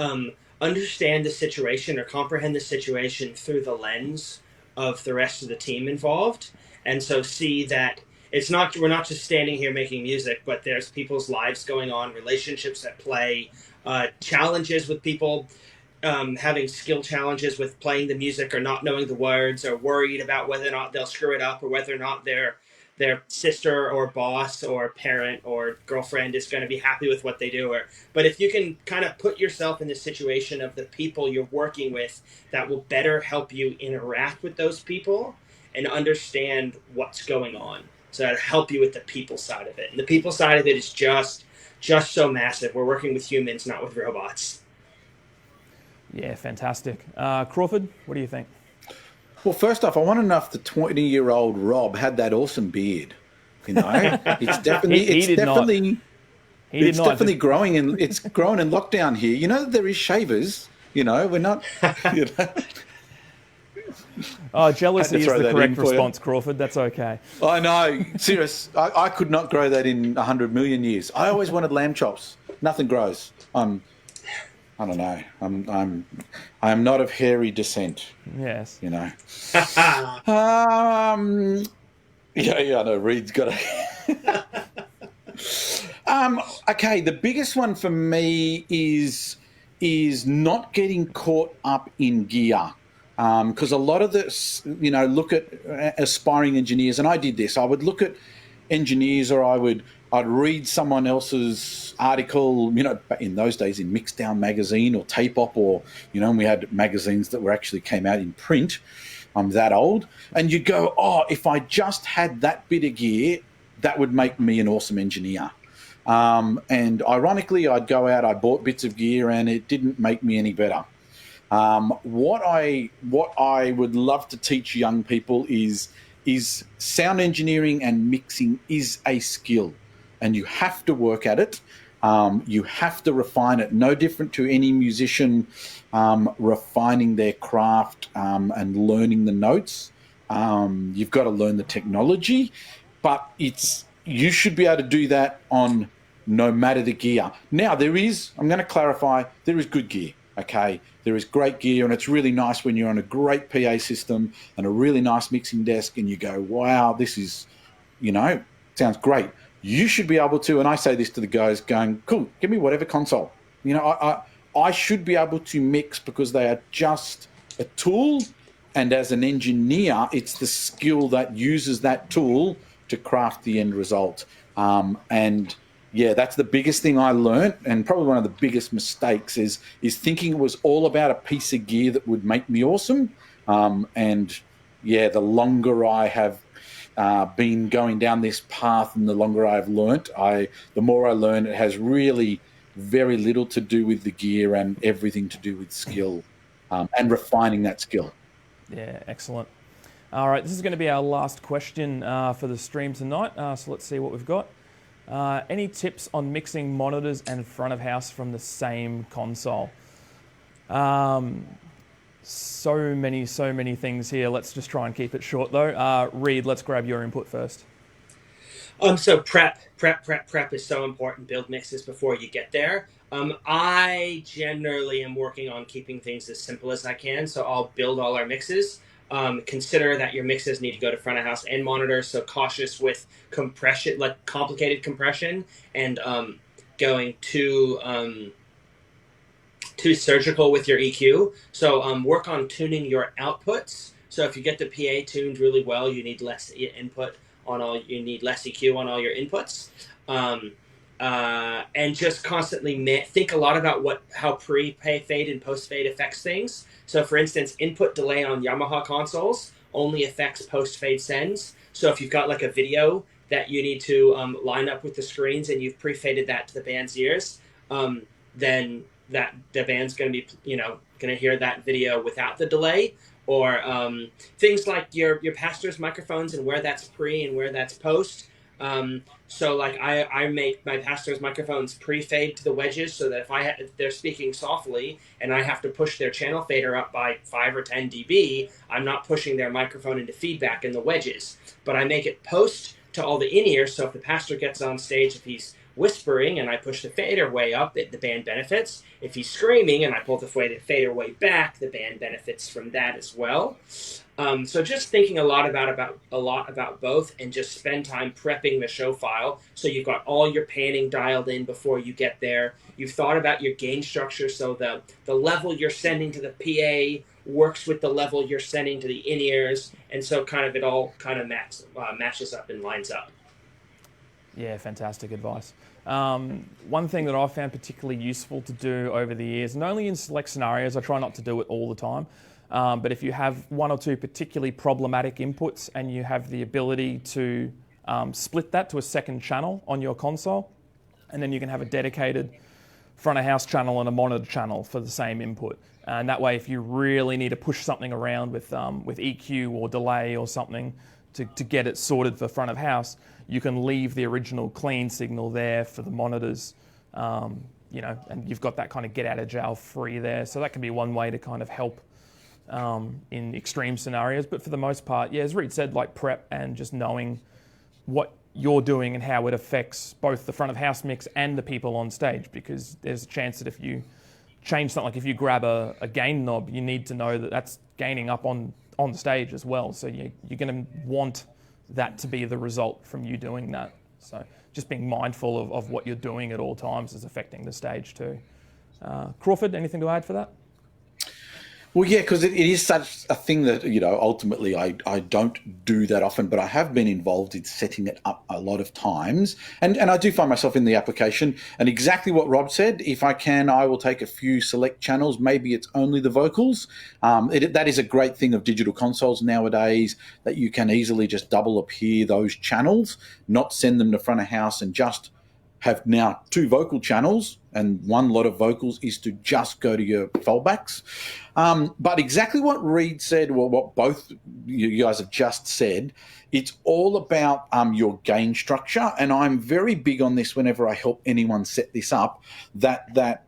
understand the situation or comprehend the situation through the lens of the rest of the team involved. And so see that we're not just standing here making music, but there's people's lives going on, relationships at play, challenges with people having skill challenges with playing the music or not knowing the words or worried about whether or not they'll screw it up or whether or not their sister or boss or parent or girlfriend is going to be happy with what they do. But if you can kind of put yourself in the situation of the people you're working with, that will better help you interact with those people and understand what's going on. So that'll help you with the people side of it. And the people side of it is just so massive. We're working with humans, not with robots. Yeah, fantastic. Crawford, what do you think? Well, first off, I want to know if the 20-year-old Rob had that awesome beard. You know, it's definitely He did definitely not. He it's did not. definitely growing in lockdown here. You know, there is shavers. You know, we're not. You know. Oh, jealousy is the correct for you. response, Crawford. That's okay. I know. Serious. I could not grow that in 100 million years. I always wanted lamb chops. Nothing grows. I don't know. I am not of hairy descent. Yes. You know. Yeah, I know. Reed's got a. Okay, the biggest one for me is not getting caught up in gear. Because a lot of this, you know, look at aspiring engineers, and I did this. I would look at engineers, or I'd read someone else's article, you know, in those days in Mixdown magazine or Tape Op, or, you know, and we had magazines that were actually came out in print. I'm that old. And you go, oh, if I just had that bit of gear, that would make me an awesome engineer. And ironically, I'd go out, I bought bits of gear, and it didn't make me any better. What I would love to teach young people is sound engineering and mixing is a skill, and you have to work at it. You have to refine it. No different to any musician refining their craft and learning the notes. You've got to learn the technology, but you should be able to do that on no matter the gear. Now, I'm going to clarify, there is good gear. Okay, there is great gear, and it's really nice when you're on a great PA system and a really nice mixing desk, and you go, wow, this is, you know, sounds great. You should be able to, and I say this to the guys going, cool, give me whatever console. You know, I should be able to mix because they are just a tool, and as an engineer, it's the skill that uses that tool to craft the end result. And yeah, that's the biggest thing I learned, and probably one of the biggest mistakes is thinking it was all about a piece of gear that would make me awesome. And yeah, the longer I have been going down this path and the longer I've learnt, the more I learn, it has really very little to do with the gear and everything to do with skill and refining that skill. Yeah, excellent. All right, this is going to be our last question for the stream tonight. So let's see what we've got. Any tips on mixing monitors and front of house from the same console? So many things here. Let's just try and keep it short though. Reed, let's grab your input first. So prep is so important. Build mixes before you get there. I generally am working on keeping things as simple as I can, so I'll build all our mixes. Consider that your mixes need to go to front of house and monitor, so cautious with compression, like complicated compression, and going too surgical with your EQ. So work on tuning your outputs. So if you get the PA tuned really well, you need less EQ on all your inputs. And just constantly think a lot about how pre-fade and post-fade affects things. So for instance, input delay on Yamaha consoles only affects post-fade sends. So if you've got like a video that you need to line up with the screens and you've pre-faded that to the band's ears, then that the band's going to be, going to hear that video without the delay. Or things like your pastor's microphones and where that's pre and where that's post. So like I make my pastor's microphones pre-fade to the wedges so that if they're speaking softly and I have to push their channel fader up by 5 or 10 dB, I'm not pushing their microphone into feedback in the wedges. But I make it post to all the in-ears, so if the pastor gets on stage, if he's whispering and I push the fader way up, the band benefits. If he's screaming and I pull the fader way back, the band benefits from that as well. So just thinking a lot about both, and just spend time prepping the show file so you've got all your panning dialed in before you get there. You've thought about your gain structure so the level you're sending to the PA works with the level you're sending to the in-ears, and so kind of it all kind of matches up and lines up. Yeah, fantastic advice. One thing that I've found particularly useful to do over the years, and only in select scenarios, I try not to do it all the time, but if you have one or two particularly problematic inputs and you have the ability to split that to a second channel on your console, and then you can have a dedicated front of house channel and a monitor channel for the same input. And that way, if you really need to push something around with EQ or delay or something to get it sorted for front of house, you can leave the original clean signal there for the monitors, and you've got that kind of get out of jail free there. So that can be one way to kind of help in extreme scenarios. But for the most part, yeah, as Reed said, like prep and just knowing what you're doing and how it affects both the front of house mix and the people on stage, because there's a chance that if you change something, like if you grab a gain knob, you need to know that that's gaining up on the stage as well. So you're going to want that to be the result from you doing that. So just being mindful of what you're doing at all times is affecting the stage too. Crawford, anything to add for that? Well, yeah, because it is such a thing that, ultimately I don't do that often, but I have been involved in setting it up a lot of times. And I do find myself in the application. And exactly what Rob said, if I can, I will take a few select channels. Maybe it's only the vocals. That is a great thing of digital consoles nowadays, that you can easily just double up here those channels, not send them to front of house, and just have now 2 vocal channels, and one lot of vocals is to just go to your fallbacks. But exactly what Reed said, or what both you guys have just said, it's all about your gain structure. And I'm very big on this whenever I help anyone set this up, that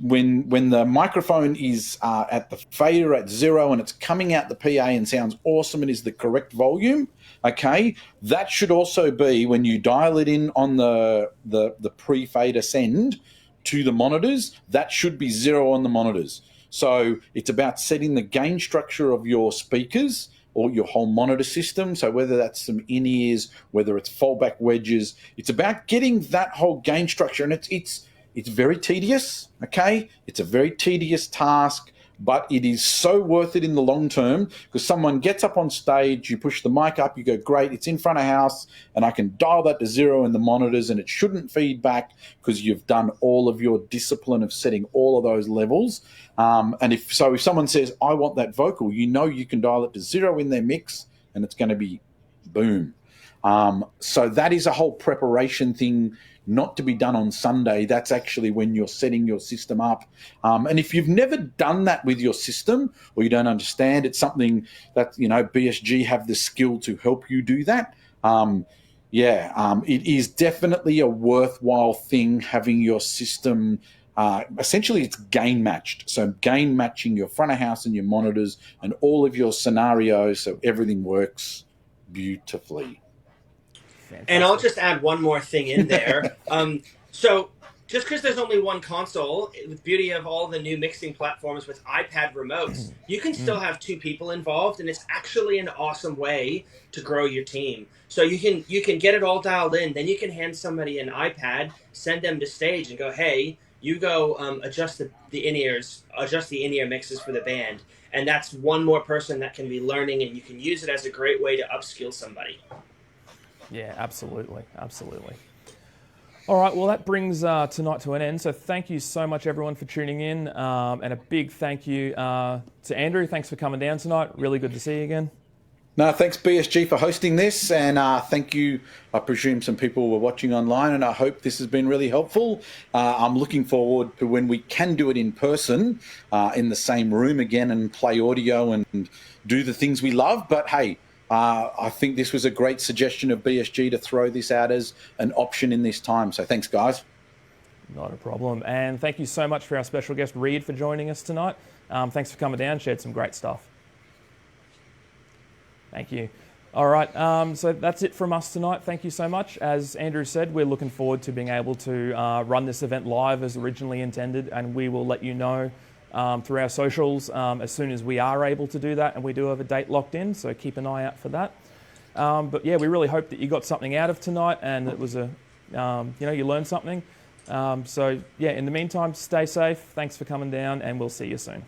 when the microphone is at the fader at 0 and it's coming out the PA and sounds awesome and is the correct volume, okay, that should also be when you dial it in on the pre-fader send to the monitors, that should be 0 on the monitors. So it's about setting the gain structure of your speakers or your whole monitor system. So whether that's some in-ears, whether it's fallback wedges, it's about getting that whole gain structure. And it's very tedious, okay? It's a very tedious task, but it is so worth it in the long term, because someone gets up on stage, you push the mic up, you go, great, it's in front of house, and I can dial that to 0 in the monitors, and it shouldn't feed back because you've done all of your discipline of setting all of those levels. And if someone says, I want that vocal, you can dial it to 0 in their mix, and it's going to be boom. So that is a whole preparation thing, not to be done on Sunday. That's actually when you're setting your system up. And if you've never done that with your system, or you don't understand, it's something that, BSG have the skill to help you do that. It is definitely a worthwhile thing having your system. Essentially, it's gain matched. So gain matching your front of house and your monitors and all of your scenarios, so everything works beautifully. Fantastic. And I'll just add one more thing in there. So just because there's only one console, the beauty of all the new mixing platforms with iPad remotes, you can still have 2 people involved, and it's actually an awesome way to grow your team. So you can get it all dialed in, then you can hand somebody an iPad, send them to stage, and go, hey, you go adjust the in-ear mixes for the band. And that's one more person that can be learning, and you can use it as a great way to upskill somebody. Yeah, absolutely. All right, well, that brings tonight to an end. So thank you so much, everyone, for tuning in. And a big thank you to Andrew. Thanks for coming down tonight. Really good to see you again. No, thanks, BSG, for hosting this. And thank you. I presume some people were watching online, and I hope this has been really helpful. I'm looking forward to when we can do it in person, in the same room again, and play audio and do the things we love. But, hey, I think this was a great suggestion of BSG to throw this out as an option in this time. So thanks, guys. Not a problem. And thank you so much for our special guest, Reed, for joining us tonight. Thanks for coming down, shared some great stuff. Thank you. All right, so that's it from us tonight. Thank you so much. As Andrew said, we're looking forward to being able to run this event live as originally intended, and we will let you know through our socials as soon as we are able to do that, and we do have a date locked in, so keep an eye out for that. But yeah, we really hope that you got something out of tonight, and it was you learned something. So yeah, in the meantime, stay safe. Thanks for coming down, and we'll see you soon.